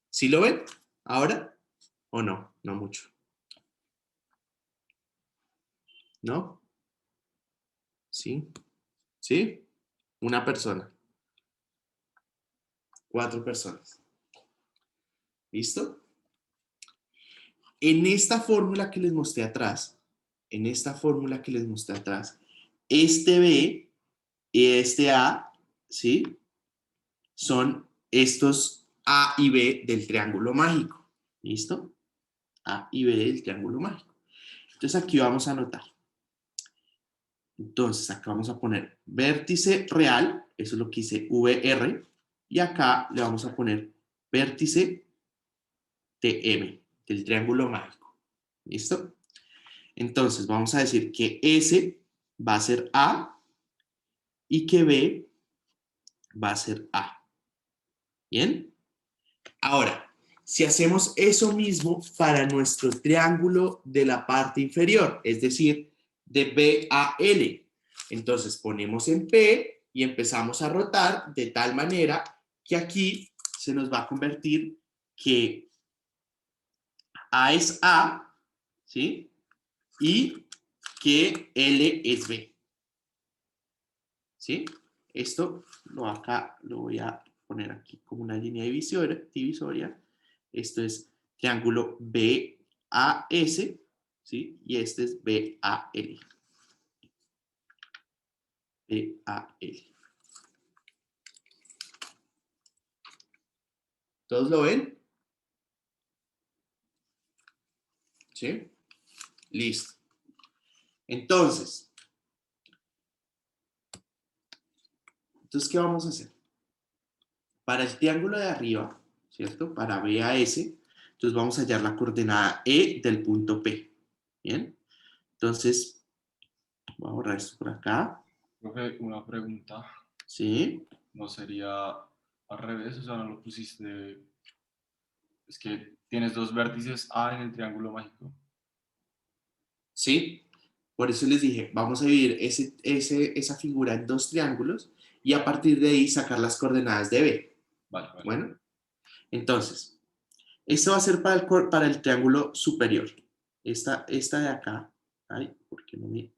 Speaker 1: ¿Sí lo ven ahora? ¿O no? No mucho. ¿No? ¿Sí? ¿Sí? Una persona. 4 personas. ¿Listo? En esta fórmula que les mostré atrás, este B y este A, ¿sí? Son estos A y B del triángulo mágico. ¿Listo? A y B del triángulo mágico. Entonces aquí vamos a anotar. Entonces acá vamos a poner vértice real, eso es lo que dice VR, y acá le vamos a poner vértice TM, del triángulo mágico. ¿Listo? Entonces vamos a decir que S va a ser A y que B va a ser A. ¿Bien? Ahora, si hacemos eso mismo para nuestro triángulo de la parte inferior, es decir, de BAL, entonces ponemos en P y empezamos a rotar de tal manera que aquí se nos va a convertir que A es A, ¿sí? Y que L es B. ¿Sí? Esto acá lo voy a poner aquí como una línea divisoria. Esto es triángulo BAS, ¿sí? Y este es BAL. BAL. ¿Todos lo ven? ¿Sí? Listo. Entonces, ¿qué vamos a hacer? Para el triángulo de arriba, ¿cierto? Para BAS, entonces vamos a hallar la coordenada E del punto P. ¿Bien? Entonces, voy a borrar esto por acá.
Speaker 9: Profe, una pregunta.
Speaker 1: Sí.
Speaker 9: ¿No sería al revés? O sea, no lo pusiste. Es que tienes dos vértices A en el triángulo mágico.
Speaker 1: Sí. Por eso les dije, vamos a dividir esa figura en dos triángulos y a partir de ahí sacar las coordenadas de B.
Speaker 9: Vale.
Speaker 1: Bueno, entonces, esto va a ser para el triángulo superior. Esta de acá, ay, ¿por qué no me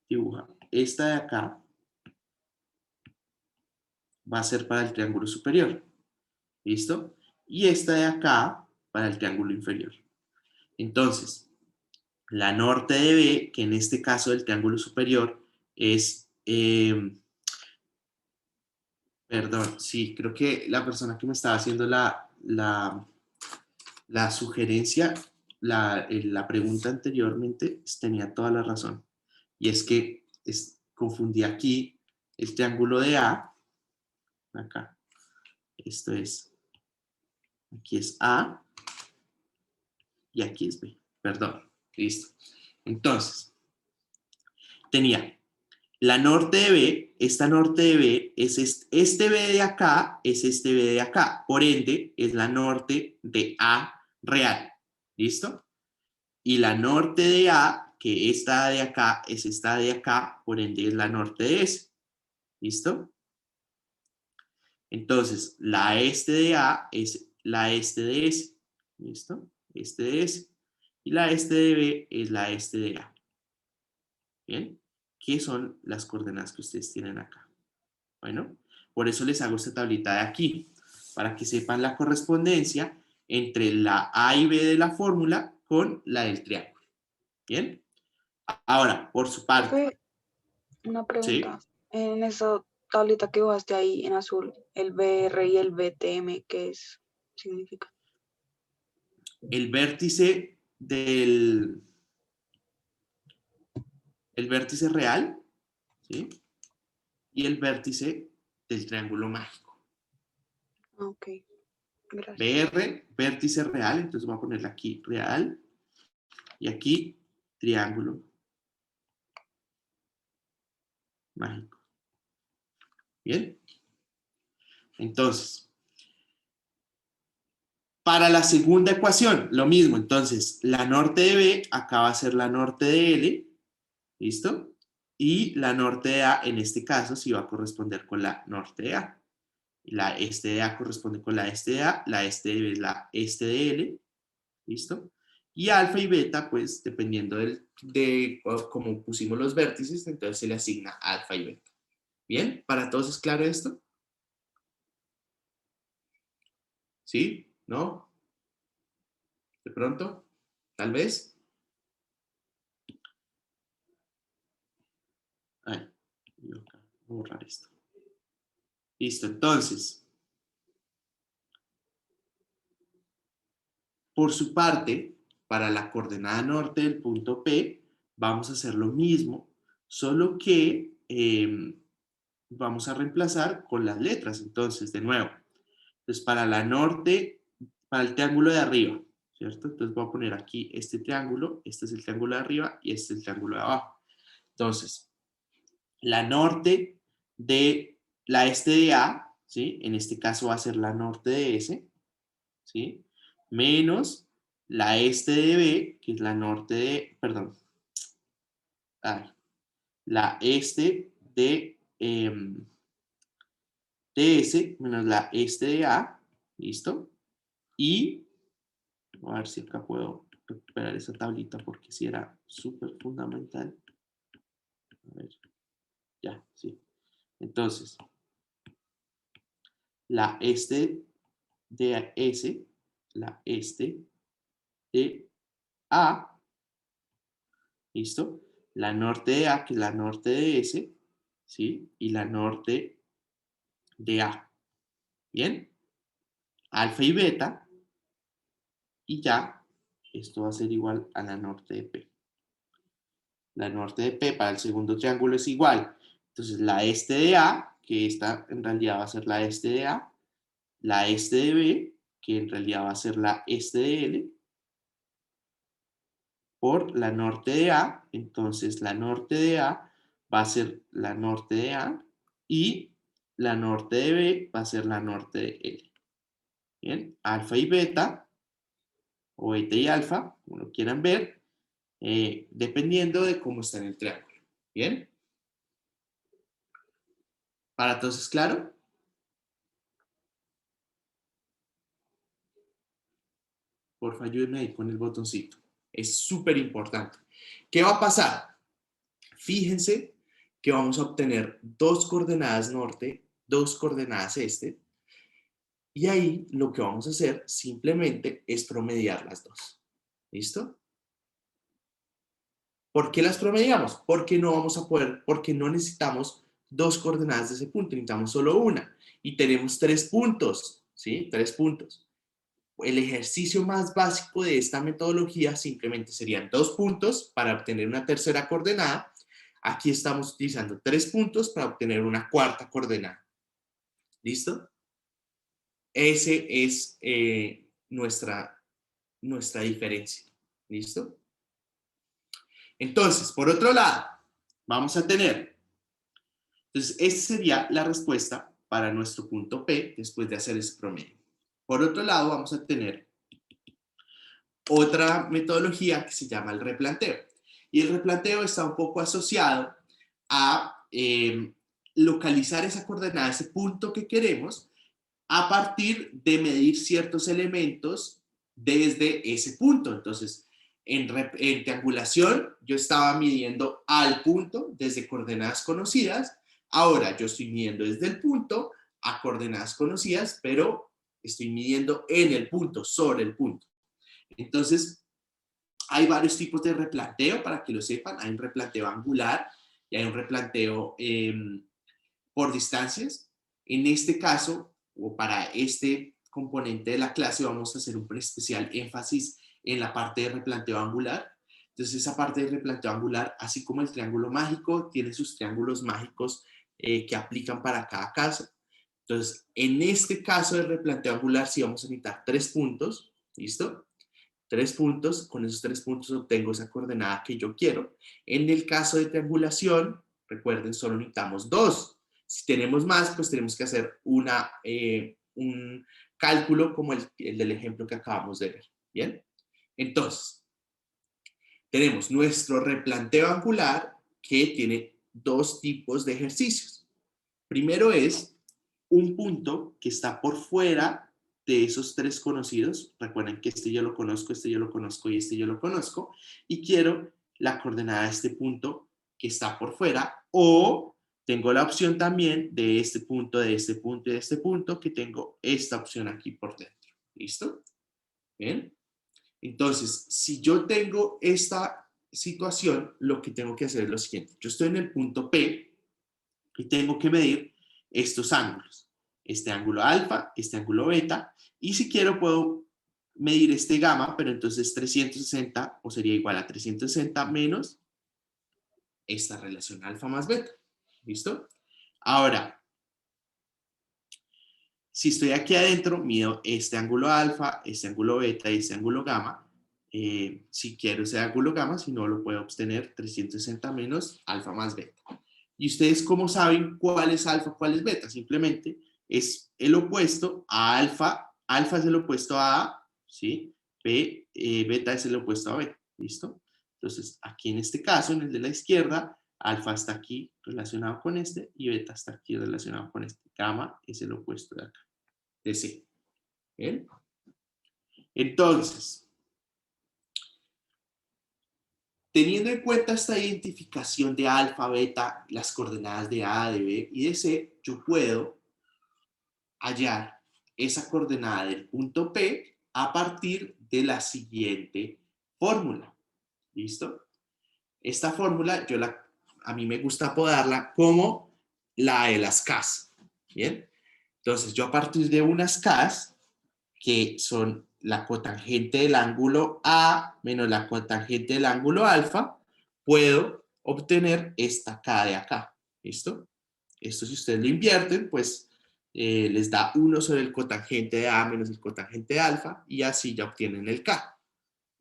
Speaker 1: dibuja? Esta de acá va a ser para el triángulo superior. ¿Listo? Y esta de acá para el triángulo inferior. Entonces, la norte de B, que en este caso del triángulo superior es, perdón, sí, creo que la persona que me estaba haciendo la sugerencia, la pregunta anteriormente, tenía toda la razón. Y es que confundí aquí el triángulo de A, acá, esto es, aquí es A y aquí es B, perdón, listo. Entonces, tenía la norte de B, esta norte de B es este B de acá, es este B de acá. Por ende, es la norte de A real. ¿Listo? Y la norte de A, que esta de acá, es esta de acá, por ende es la norte de S. ¿Listo? Entonces, la este de A es la este de S. ¿Listo? Este de S. Y la este de B es la este de A. ¿Bien? ¿Qué son las coordenadas que ustedes tienen acá? Bueno, por eso les hago esta tablita de aquí, para que sepan la correspondencia entre la A y B de la fórmula con la del triángulo. ¿Bien? Ahora, por su parte.
Speaker 3: Profe, una
Speaker 1: ¿Sí?
Speaker 3: pregunta. En esa tablita que bajaste ahí en azul, el BR y el BTM, ¿qué significa?
Speaker 1: El vértice el vértice real, ¿sí? Y el vértice del triángulo mágico.
Speaker 3: Ok. Gracias.
Speaker 1: BR, vértice real, entonces voy a ponerle aquí real, y aquí triángulo mágico. ¿Bien? Entonces, para la segunda ecuación, lo mismo. Entonces, la norte de B acá va a ser la norte de L, ¿listo? Y la norte de A, en este caso, sí va a corresponder con la norte de A. La este de A corresponde con la este de A, la este de B es la este de L, ¿listo? Y alfa y beta, pues, dependiendo de cómo pusimos los vértices, entonces se le asigna alfa y beta. ¿Bien? ¿Para todos es claro esto? ¿Sí? ¿No? ¿De pronto? ¿Tal vez? Ay, voy a borrar esto. Listo, entonces, por su parte, para la coordenada norte del punto P, vamos a hacer lo mismo, solo que vamos a reemplazar con las letras. Entonces, de nuevo, entonces para la norte, para el triángulo de arriba, ¿cierto? Entonces voy a poner aquí este triángulo, este es el triángulo de arriba y este es el triángulo de abajo. Entonces, la norte de la este de A, ¿sí? En este caso va a ser la norte de S, ¿sí? Menos la este de B, que es la norte de, perdón, la este de S menos la este de A, ¿listo? Y, a ver si acá puedo recuperar esa tablita porque sí era súper fundamental. A ver, ya, sí. Entonces, la este de S, la este de A, ¿listo? La norte de A, que es la norte de S, ¿sí? Y la norte de A. ¿Bien? Alfa y beta, y ya, esto va a ser igual a la norte de P. La norte de P para el segundo triángulo es igual. Entonces, la este de A, que esta en realidad va a ser la este de A, la este de B, que en realidad va a ser la este de L, por la norte de A, entonces la norte de A va a ser la norte de A y la norte de B va a ser la norte de L. Bien, alfa y beta, o beta y alfa, como lo quieran ver, dependiendo de cómo está en el triángulo. Bien, ¿para todos es claro? Porfa, ayúdenme ahí con el botoncito. Es súper importante. ¿Qué va a pasar? Fíjense que vamos a obtener dos coordenadas norte, dos coordenadas este, y ahí lo que vamos a hacer simplemente es promediar las dos. ¿Listo? ¿Por qué las promediamos? Porque no vamos a poder, porque no necesitamos dos coordenadas de ese punto, necesitamos solo una. Y tenemos 3 puntos, ¿sí? 3 puntos. El ejercicio más básico de esta metodología simplemente serían 2 puntos para obtener una tercera coordenada. Aquí estamos utilizando 3 puntos para obtener una cuarta coordenada. ¿Listo? Ese es nuestra diferencia. ¿Listo? Entonces, por otro lado, vamos a tener, entonces, esta sería la respuesta para nuestro punto P después de hacer ese promedio. Por otro lado, vamos a tener otra metodología que se llama el replanteo. Y el replanteo está un poco asociado a localizar esa coordenada, ese punto que queremos, a partir de medir ciertos elementos desde ese punto. Entonces, en triangulación, yo estaba midiendo al punto desde coordenadas conocidas. Ahora yo estoy midiendo desde el punto a coordenadas conocidas, pero estoy midiendo en el punto, sobre el punto. Entonces, hay varios tipos de replanteo, para que lo sepan. Hay un replanteo angular y hay un replanteo por distancias. En este caso, o para este componente de la clase, vamos a hacer un especial énfasis en la parte de replanteo angular. Entonces, esa parte de replanteo angular, así como el triángulo mágico, tiene sus triángulos mágicos que aplican para cada caso. Entonces, en este caso de replanteo angular, sí vamos a necesitar 3 puntos, ¿listo? 3 puntos, con esos 3 puntos obtengo esa coordenada que yo quiero. En el caso de triangulación, recuerden, solo necesitamos 2. Si tenemos más, pues tenemos que hacer un cálculo como el del ejemplo que acabamos de ver, ¿bien? Entonces, tenemos nuestro replanteo angular que tiene 2 tipos de ejercicios. Primero es un punto que está por fuera de esos 3 conocidos. Recuerden que este yo lo conozco, este yo lo conozco y este yo lo conozco. Y quiero la coordenada de este punto que está por fuera. O tengo la opción también de este punto, de este punto y de este punto, que tengo esta opción aquí por dentro. ¿Listo? ¿Bien? Entonces, si yo tengo esta situación, lo que tengo que hacer es lo siguiente. Yo estoy en el punto P y tengo que medir estos ángulos. Este ángulo alfa, este ángulo beta, y si quiero puedo medir este gamma, pero entonces 360, o sería igual a 360 menos esta relación alfa más beta. ¿Listo? Ahora, si estoy aquí adentro, mido este ángulo alfa, este ángulo beta y este ángulo gamma. Si quiero ese ángulo gamma, si no lo puedo obtener 360 menos alfa más beta. ¿Y ustedes cómo saben cuál es alfa, cuál es beta? Simplemente es el opuesto a alfa. Alfa es el opuesto a A, ¿sí? Beta es el opuesto a B, ¿listo? Entonces, aquí en este caso, en el de la izquierda, alfa está aquí relacionado con este y beta está aquí relacionado con este. Gamma es el opuesto de acá, de C. ¿Bien? Entonces, teniendo en cuenta esta identificación de alfa, beta, las coordenadas de A, de B y de C, yo puedo hallar esa coordenada del punto P a partir de la siguiente fórmula. ¿Listo? Esta fórmula, a mí me gusta apodarla como la de las Ks. ¿Bien? Entonces, yo a partir de unas Ks, que son la cotangente del ángulo A menos la cotangente del ángulo alfa, puedo obtener esta K de acá. ¿Listo? Esto si ustedes lo invierten, pues les da 1 sobre el cotangente de A menos el cotangente de alfa y así ya obtienen el K.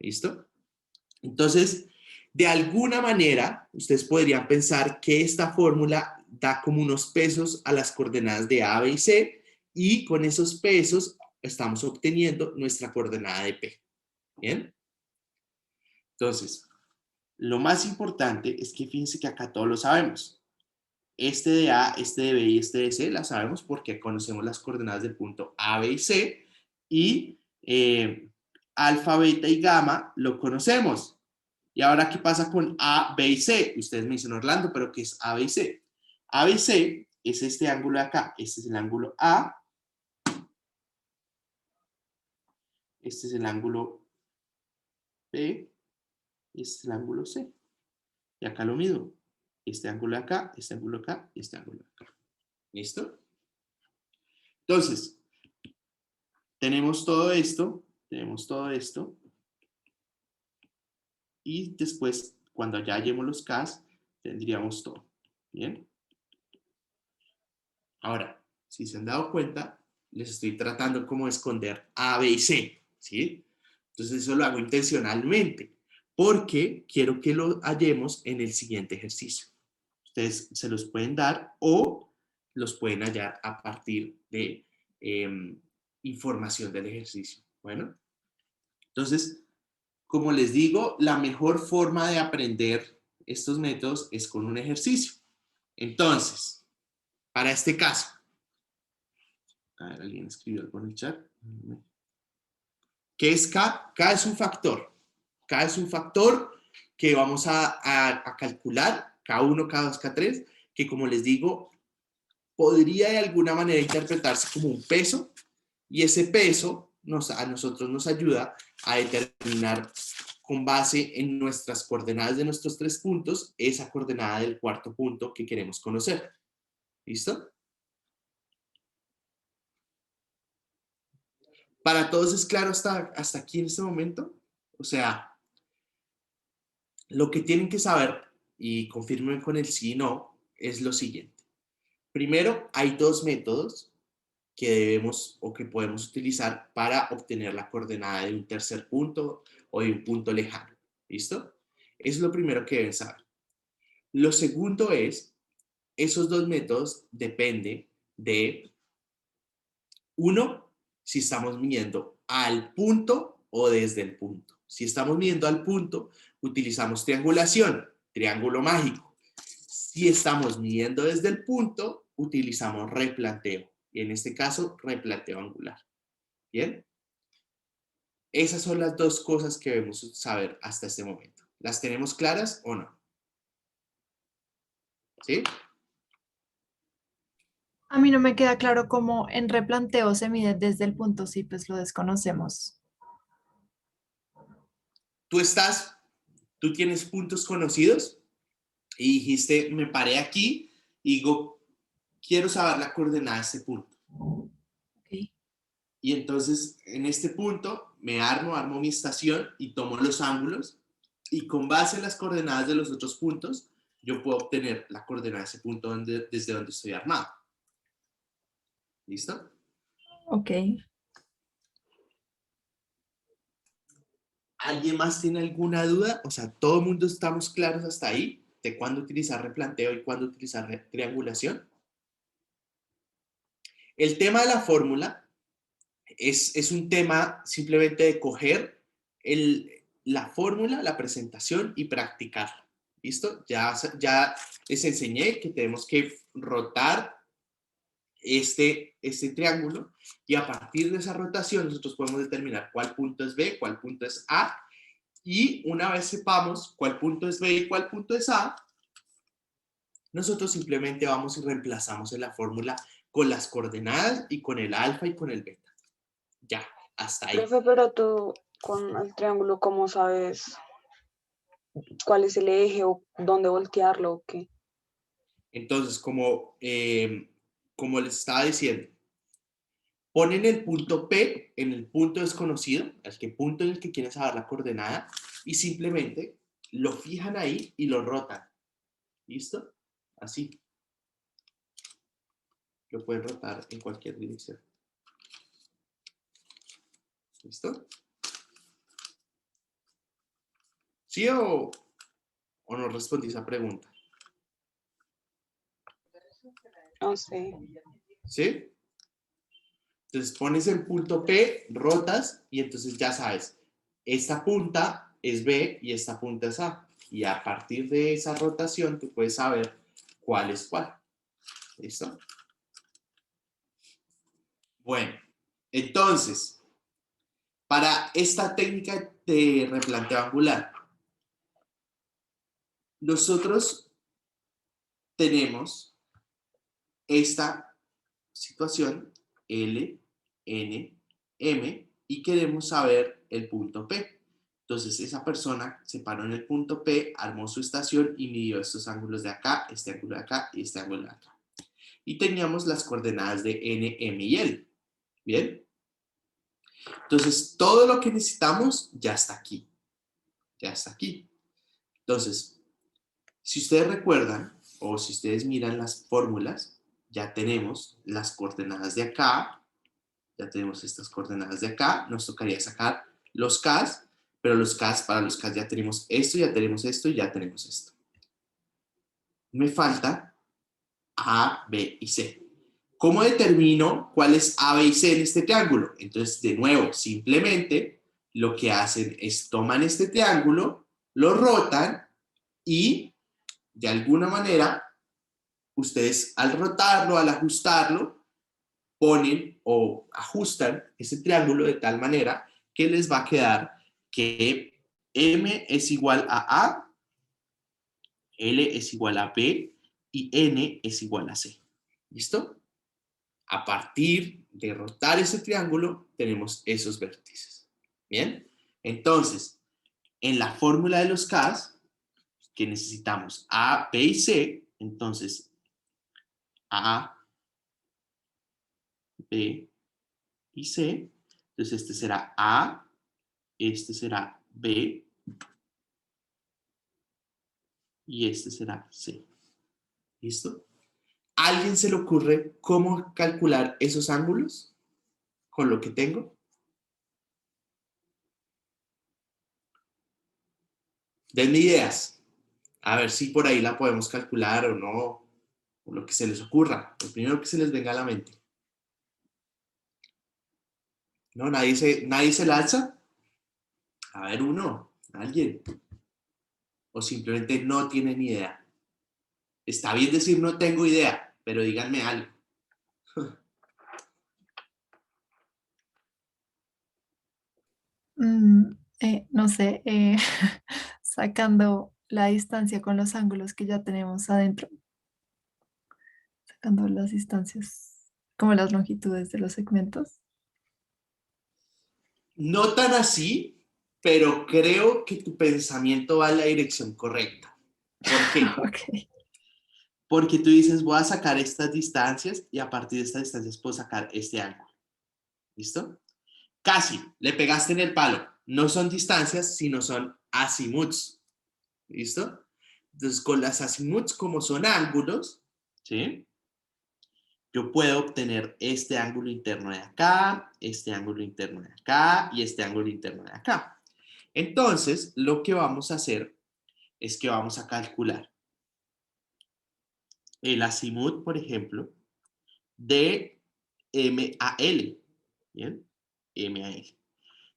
Speaker 1: ¿Listo? Entonces, de alguna manera, ustedes podrían pensar que esta fórmula da como unos pesos a las coordenadas de A, B y C y con esos pesos estamos obteniendo nuestra coordenada de P. ¿Bien? Entonces, lo más importante es que fíjense que acá todos lo sabemos. Este de A, este de B y este de C la sabemos porque conocemos las coordenadas del punto A, B y C y alfa, beta y gamma lo conocemos. Y ahora, ¿qué pasa con A, B y C? Ustedes me dicen, Orlando, ¿pero qué es A, B y C? A, B y C es este ángulo de acá. Este es el ángulo A. Este es el ángulo B. Y este es el ángulo C. Y acá lo mismo. Este ángulo de acá, este ángulo de acá y este ángulo de acá. ¿Listo? Entonces, tenemos todo esto. Tenemos todo esto. Y después, cuando ya hallemos los Ks, tendríamos todo. ¿Bien? Ahora, si se han dado cuenta, les estoy tratando como de esconder A, B y C, ¿sí? Entonces eso lo hago intencionalmente, porque quiero que lo hallemos en el siguiente ejercicio. Ustedes se los pueden dar o los pueden hallar a partir de información del ejercicio. Bueno, entonces, como les digo, la mejor forma de aprender estos métodos es con un ejercicio. Entonces, para este caso, a ver, alguien escribió algo en el chat. ¿Qué es K? K es un factor. K es un factor que vamos a calcular, K1, K2, K3, que como les digo, podría de alguna manera interpretarse como un peso, y ese peso a nosotros nos ayuda a determinar con base en nuestras coordenadas de nuestros 3 puntos, esa coordenada del cuarto punto que queremos conocer. ¿Listo? ¿Para todos es claro hasta aquí en este momento? O sea, lo que tienen que saber, y confirmen con el sí y no, es lo siguiente. Primero, hay 2 métodos que debemos o que podemos utilizar para obtener la coordenada de un tercer punto o de un punto lejano. ¿Listo? Eso es lo primero que deben saber. Lo segundo es, esos dos métodos dependen de, uno, si estamos midiendo al punto o desde el punto. Si estamos midiendo al punto, utilizamos triangulación, triángulo mágico. Si estamos midiendo desde el punto, utilizamos replanteo. Y en este caso, replanteo angular. ¿Bien? Esas son las dos cosas que debemos saber hasta este momento. ¿Las tenemos claras o no? ¿Sí?
Speaker 4: A mí no me queda claro cómo en replanteo se mide desde el punto, sí, pues lo desconocemos.
Speaker 1: Tú tienes puntos conocidos y dijiste, me paré aquí y digo, quiero saber la coordenada de este punto.
Speaker 4: Ok.
Speaker 1: Y entonces, en este punto, me armo mi estación y tomo los ángulos y con base en las coordenadas de los otros puntos, yo puedo obtener la coordenada de ese punto desde donde estoy armado. ¿Listo?
Speaker 4: Ok.
Speaker 1: ¿Alguien más tiene alguna duda? O sea, ¿todo el mundo estamos claros hasta ahí de cuándo utilizar replanteo y cuándo utilizar triangulación? El tema de la fórmula es un tema simplemente de coger la fórmula, la presentación y practicarla. ¿Listo? Ya les enseñé que tenemos que rotar este triángulo y a partir de esa rotación nosotros podemos determinar cuál punto es B, cuál punto es A, y una vez sepamos cuál punto es B y cuál punto es A, nosotros simplemente vamos y reemplazamos en la fórmula con las coordenadas y con el alfa y con el beta. Ya, hasta ahí.
Speaker 3: Profe, pero tú con el triángulo, ¿cómo sabes cuál es el eje o dónde voltearlo o qué?
Speaker 1: Entonces, como les estaba diciendo, ponen el punto P en el punto desconocido, punto en el que quieren saber la coordenada, y simplemente lo fijan ahí y lo rotan. ¿Listo? Así. Lo pueden rotar en cualquier dirección. ¿Listo? ¿Sí o no respondí esa pregunta?
Speaker 3: No sé.
Speaker 1: ¿Sí? Entonces pones el punto P, rotas y entonces ya sabes, esta punta es B y esta punta es A. Y a partir de esa rotación tú puedes saber cuál es cuál. ¿Listo? Bueno, entonces, para esta técnica de replanteo angular, nosotros tenemos esta situación L, N, M y queremos saber el punto P. Entonces esa persona se paró en el punto P, armó su estación y midió estos ángulos de acá, este ángulo de acá y este ángulo de acá. Y teníamos las coordenadas de N, M y L. ¿Bien? Entonces todo lo que necesitamos ya está aquí. Ya está aquí. Entonces, si ustedes recuerdan o si ustedes miran las fórmulas, ya tenemos las coordenadas de acá, ya tenemos estas coordenadas de acá, nos tocaría sacar los K's, pero para los K's ya tenemos esto, ya tenemos esto y ya tenemos esto. Me falta A, B y C. ¿Cómo determino cuál es A, B y C en este triángulo? Entonces, de nuevo, simplemente lo que hacen es toman este triángulo, lo rotan y de alguna manera ustedes al rotarlo, al ajustarlo, ponen o ajustan ese triángulo de tal manera que les va a quedar que M es igual a A, L es igual a B y N es igual a C. ¿Listo? A partir de rotar ese triángulo, tenemos esos vértices. ¿Bien? Entonces, en la fórmula de los K's, que necesitamos A, B y C, entonces A, B y C. Entonces este será A, este será B y este será C. ¿Listo? ¿A alguien se le ocurre cómo calcular esos ángulos con lo que tengo? Denme ideas. A ver si por ahí la podemos calcular o no, o lo que se les ocurra. Lo primero que se les venga a la mente. ¿No? ¿Nadie se lanza? A ver, uno, alguien. O simplemente no tienen idea. Está bien decir no tengo idea, pero díganme algo.
Speaker 4: No sé, sacando la distancia con los ángulos que ya tenemos adentro, sacando las distancias como las longitudes de los segmentos.
Speaker 1: No tan así, pero creo que tu pensamiento va en la dirección correcta. ¿Por qué?
Speaker 4: Ok.
Speaker 1: Porque tú dices, voy a sacar estas distancias y a partir de estas distancias puedo sacar este ángulo. ¿Listo? Casi, le pegaste en el palo. No son distancias, sino son azimuts. ¿Listo? Entonces, con las azimuts, como son ángulos, ¿sí? Yo puedo obtener este ángulo interno de acá, este ángulo interno de acá y este ángulo interno de acá. Entonces, lo que vamos a hacer es que vamos a calcular el azimut, por ejemplo, de M a L. ¿Bien? M a L.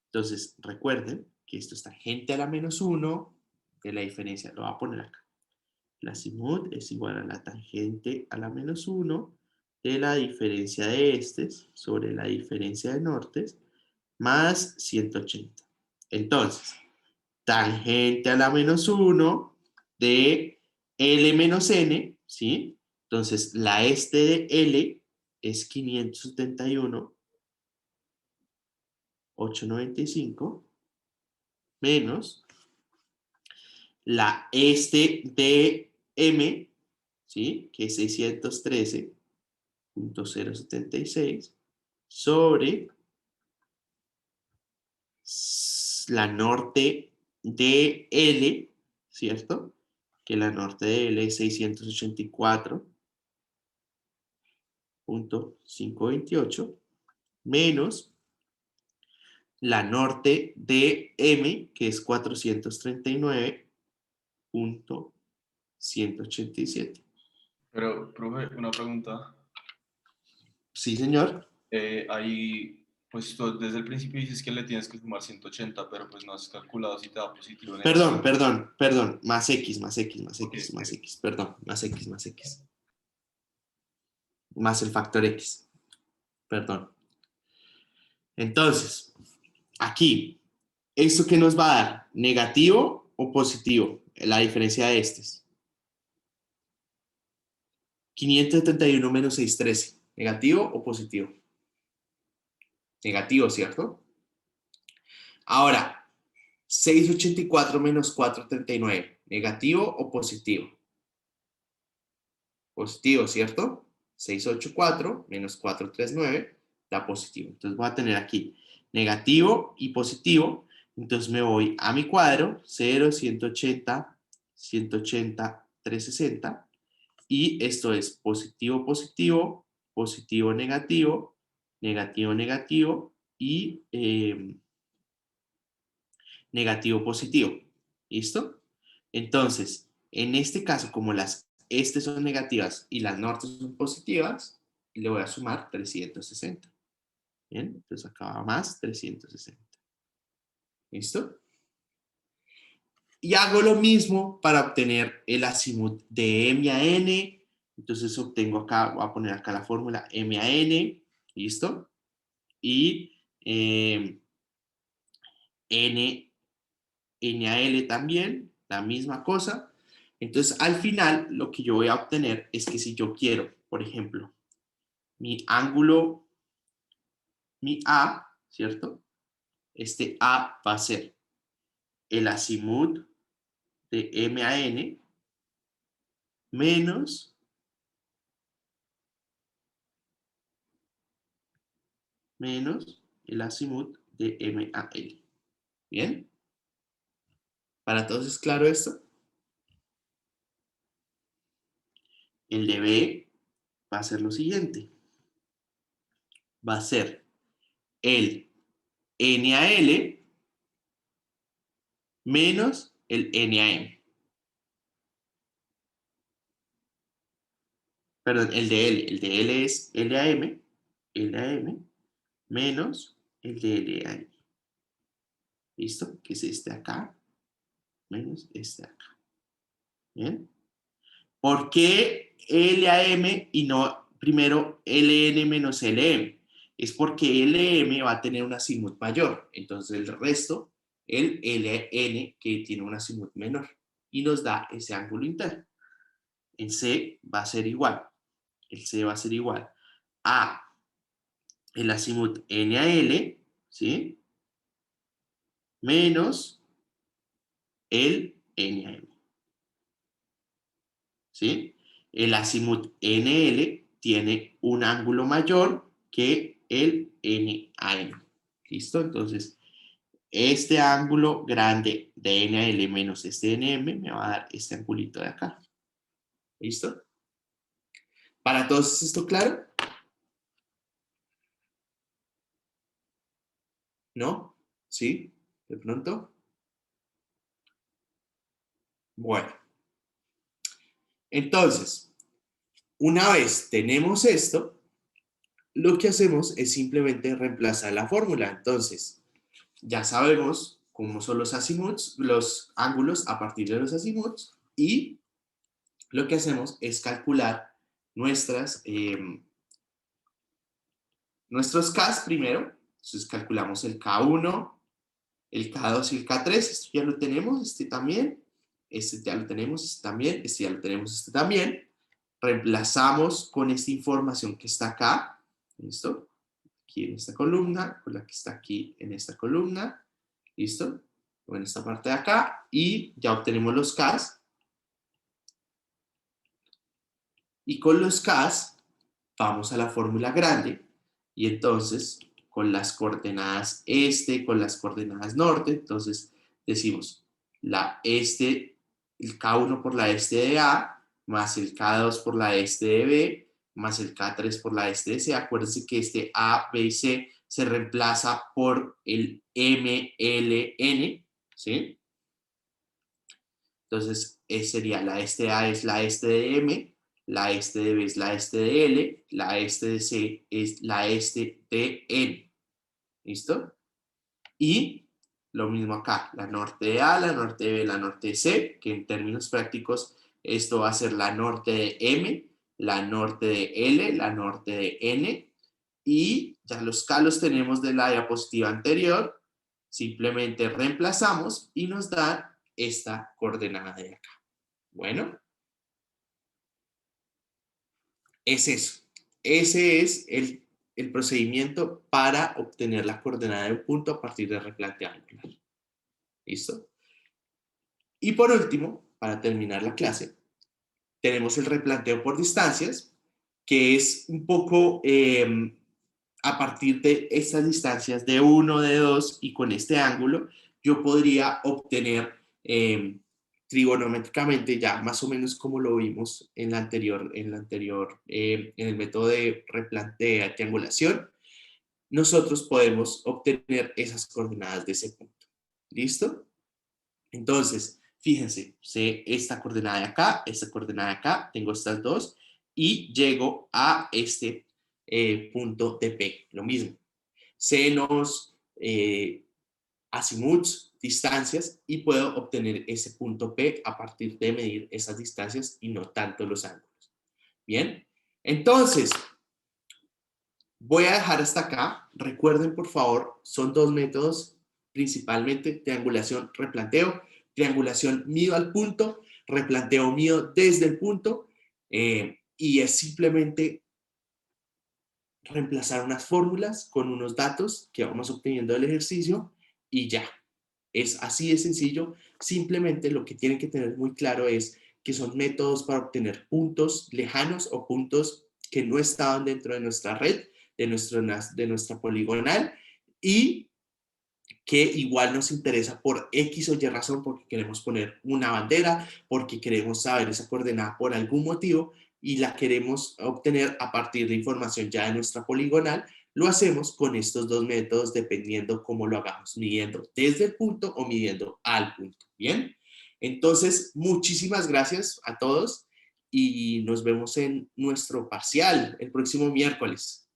Speaker 1: Entonces, recuerden que esto es tangente a la -1 de la diferencia. Lo voy a poner acá. El azimut es igual a la tangente a la -1 de la diferencia de estes sobre la diferencia de nortes más 180. Entonces, tangente a la -1 de L menos N, ¿sí? Entonces, la este de L es 571,895 menos la este de M, ¿sí? Que es 613,076 sobre la norte de L, ¿cierto? Que la norte de L es 684,528 menos la norte de M, que es 439,187.
Speaker 9: Pero, profe, una pregunta.
Speaker 1: Sí, señor.
Speaker 9: Ahí, pues tú desde el principio dices que le tienes que sumar 180, pero pues no has calculado si te da positivo o negativo.
Speaker 1: Perdón. Más X, más X, más
Speaker 9: Ok,
Speaker 1: X, más X. Perdón, más X, más X. Más el factor X. Perdón. Entonces, aquí, ¿esto qué nos va a dar? ¿Negativo o positivo? La diferencia de estos. 571 menos 613. ¿Negativo o positivo? Negativo, ¿cierto? Ahora, 684 menos 439. ¿Negativo o positivo? Positivo, ¿cierto? 684 menos 439 da positivo. Entonces voy a tener aquí negativo y positivo. Entonces me voy a mi cuadro, 0, 180, 180, 360. Y esto es positivo, positivo, positivo, negativo, negativo, negativo y negativo, positivo. ¿Listo? Entonces, en este caso, como las este son negativas y las nortes son positivas, le voy a sumar 360. Bien, entonces acá va más 360. ¿Listo? Y hago lo mismo para obtener el azimut de M a N. Entonces obtengo acá, voy a poner acá la fórmula M a N. ¿Listo? Y N a L también, la misma cosa. Entonces, al final, lo que yo voy a obtener es que si yo quiero, por ejemplo, mi ángulo, mi A, ¿cierto? Este A va a ser el azimut de M a N menos el azimut de M a L. ¿Bien? ¿Para todos es claro esto? El de B va a ser lo siguiente. Va a ser el NaL menos el NaM. Perdón, el de L. El de L es LAM menos el de LAM. ¿Listo? Que es este acá menos este acá. ¿Bien? ¿Por qué LAM y no primero LN menos LM? Es porque LM va a tener un azimut mayor. Entonces el resto, el LN que tiene un azimut menor. Y nos da ese ángulo interno. El C va a ser igual. El C va a ser igual a el azimut NaL, ¿sí? Menos el NaM. ¿Sí? El azimut NL tiene un ángulo mayor que el NaM. ¿Listo? Entonces, este ángulo grande de NaL menos este NM me va a dar este angulito de acá. ¿Listo? ¿Para todos es esto claro? ¿No? ¿Sí? ¿De pronto? Bueno. Entonces, una vez tenemos esto, lo que hacemos es simplemente reemplazar la fórmula. Entonces, ya sabemos cómo son los azimuts, los ángulos a partir de los azimuts, y lo que hacemos es calcular nuestros Ks primero. Entonces calculamos el K1, el K2 y el K3. Esto ya lo tenemos, este también. Este ya lo tenemos, este también. Este ya lo tenemos, este también. Reemplazamos con esta información que está acá. ¿Listo? Aquí en esta columna, con la que está aquí en esta columna. ¿Listo? O en esta parte de acá. Y ya obtenemos los Ks. Y con los Ks vamos a la fórmula grande. Y entonces, con las coordenadas este, con las coordenadas norte, entonces decimos el K1 por la este de A, más el K2 por la este de B, más el K3 por la este de C. Acuérdense que este A, B y C se reemplaza por el M, L, N, ¿sí? Entonces, sería la este de A es la este de M, la este de B es la este de L, la este de C es la este de N. ¿Listo? Y lo mismo acá, la norte de A, la norte de B, la norte de C, que en términos prácticos esto va a ser la norte de M, la norte de L, la norte de N, y ya los K los tenemos de la diapositiva anterior, simplemente reemplazamos y nos da esta coordenada de acá. Bueno, es eso. Ese es el procedimiento para obtener la coordenada de un punto a partir de replantear angular. ¿Listo? Y por último, para terminar la clase, tenemos el replanteo por distancias, que es un poco a partir de estas distancias de 1, de 2 y con este ángulo, yo podría obtener trigonométricamente ya más o menos como lo vimos en el método de replanteo de triangulación, nosotros podemos obtener esas coordenadas de ese punto. ¿Listo? Entonces, fíjense, sé esta coordenada de acá, esta coordenada de acá, tengo estas dos y llego a este punto de P, lo mismo. Senos, azimuts, distancias y puedo obtener ese punto P a partir de medir esas distancias y no tanto los ángulos. Bien, entonces voy a dejar hasta acá. Recuerden, por favor, son dos métodos, principalmente triangulación, replanteo. Triangulación mido al punto, replanteo mido desde el punto y es simplemente reemplazar unas fórmulas con unos datos que vamos obteniendo del ejercicio y ya. Es así de sencillo. Simplemente lo que tienen que tener muy claro es que son métodos para obtener puntos lejanos o puntos que no estaban dentro de nuestra red, de nuestra poligonal y que igual nos interesa por X o Y razón porque queremos poner una bandera, porque queremos saber esa coordenada por algún motivo, y la queremos obtener a partir de información ya de nuestra poligonal, lo hacemos con estos dos métodos dependiendo cómo lo hagamos, midiendo desde el punto o midiendo al punto. ¿Bien? Entonces, muchísimas gracias a todos y nos vemos en nuestro parcial el próximo miércoles.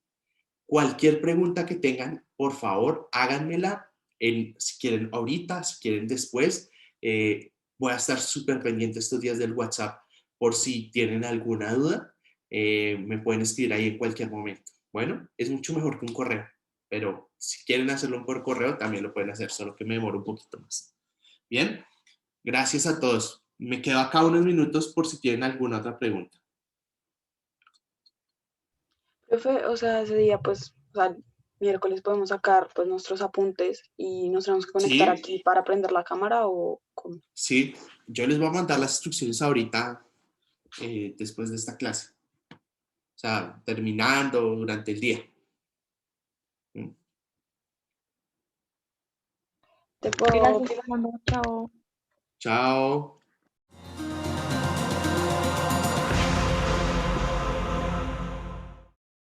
Speaker 1: Cualquier pregunta que tengan, por favor, háganmela, si quieren ahorita, si quieren después. Voy a estar súper pendiente estos días del WhatsApp por si tienen alguna duda. Me pueden escribir ahí en cualquier momento. Bueno, es mucho mejor que un correo, pero si quieren hacerlo por correo también lo pueden hacer, solo que me demoro un poquito más. Bien, gracias a todos. Me quedo acá unos minutos por si tienen alguna otra pregunta.
Speaker 3: Profe, o sea, ese día, pues, o sea, miércoles podemos sacar pues nuestros apuntes y nos tenemos que conectar
Speaker 1: Sí,
Speaker 3: aquí para prender la cámara o cómo.
Speaker 1: sí, yo les voy a mandar las instrucciones ahorita después de esta clase. O sea, terminando durante el día.
Speaker 3: Te puedo
Speaker 2: Gracias, Fernando. Chao.
Speaker 1: Chao.